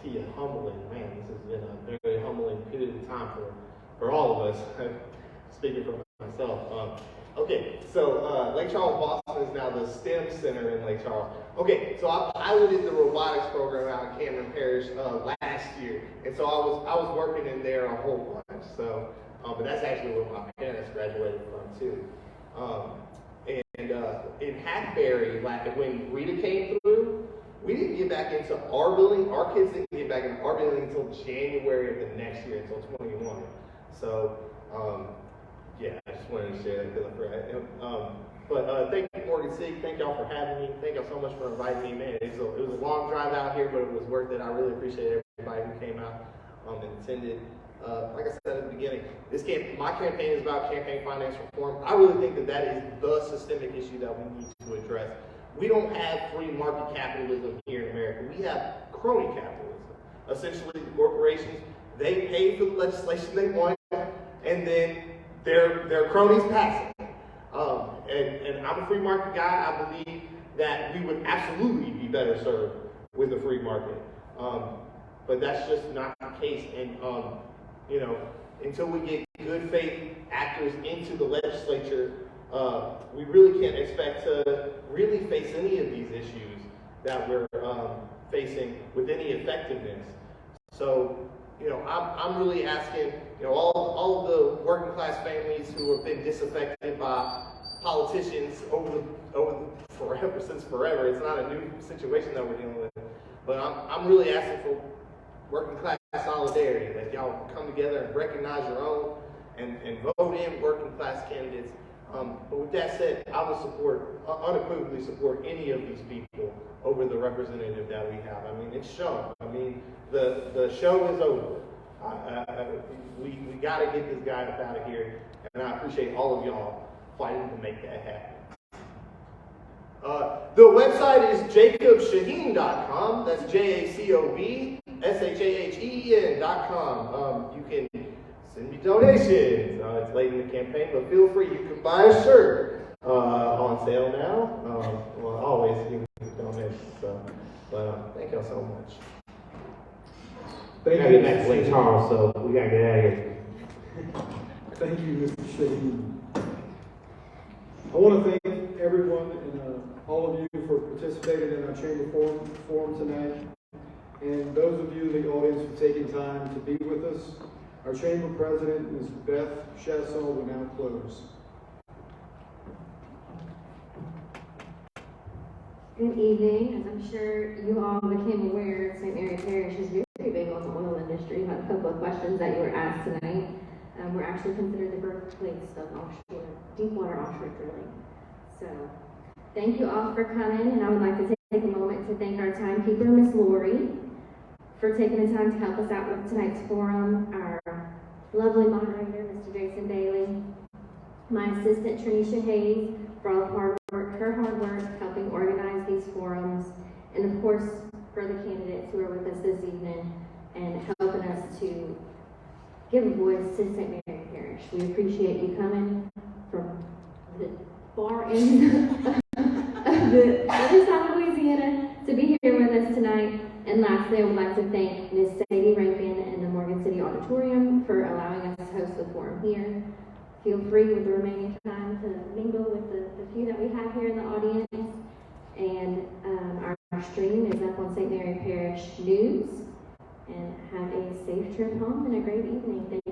Tia humbling, man. This has been a very humbling period of time for all of us. Speaking for myself. Okay, so Lake Charles, Boston is now the STEM Center in Lake Charles. Okay, so I piloted the robotics program out in Cameron Parish last year, and so I was working in there a whole bunch. So, but that's actually where my parents graduated from too. And in Hackberry, when Rita came through, we didn't get back into our building. Our kids didn't get back into our building until January of the next year, until 21. So, yeah, I just wanted to share that because I forgot. But thank you, Morgan City. Thank y'all for having me. Thank y'all so much for inviting me, man. It was a long drive out here, but it was worth it. I really appreciate everybody who came out and attended. Like I said at the beginning, my campaign is about campaign finance reform. I really think that is the systemic issue that we need to address. We don't have free market capitalism here in America. We have crony capitalism. Essentially, the corporations, they pay for the legislation they want, and then their cronies pass it. And I'm a free market guy. I believe that we would absolutely be better served with a free market. But that's just not the case. And until we get good faith actors into the legislature, we really can't expect to really face any of these issues that we're facing with any effectiveness. So, I'm really asking, all of the working class families who have been disaffected by politicians since forever. It's not a new situation that we're dealing with. But I'm really asking for working class solidarity, that y'all come together and recognize your own and vote in working class candidates. But with that said, I will unequivocally support any of these people over the representative that we have. I mean, it's shown. I mean, the show is over. We got to get this guy up out of here, and I appreciate all of y'all fighting to make that happen. The website is jacobshaheen.com. That's JACOBSHAHEN.com. You can send me donations. It's late in the campaign, but feel free. You can buy a shirt on sale now. Well, always you can donate. But thank y'all so much. Thank you. Next Lake Charles, so we gotta get out of here. Thank you, Mr. Shaheen. I want to thank everyone and all of you for participating in our chamber forum tonight, and those of you in the audience for taking time to be with us. Our chamber president, Ms. Beth Chasson, will now close. Good evening. As I'm sure you all became aware, St. Mary Parish is very big on the oil industry. I have a couple of questions that you were asked tonight. We're actually considered the birthplace of deepwater offshore drilling. So, thank you all for coming, and I would like to take a moment to thank our timekeeper, Miss Lori, for taking the time to help us out with tonight's forum, our lovely moderator, Mr. Jason Daly, my assistant, Trinisha Hayes, for all her hard work helping organize these forums, and of course, for the candidates who are with us this evening and helping us to give a voice to St. Mary Parish. We appreciate you coming from the far end of the other side of Louisiana to be here with us tonight. And lastly, I would like to thank Ms. Sadie Rankin and the Morgan City Auditorium for allowing us to host the forum here. Feel free with the remaining time to mingle with the few that we have here in the audience. And our stream is up on St. Mary Parish News. And have a safe trip home and a great evening.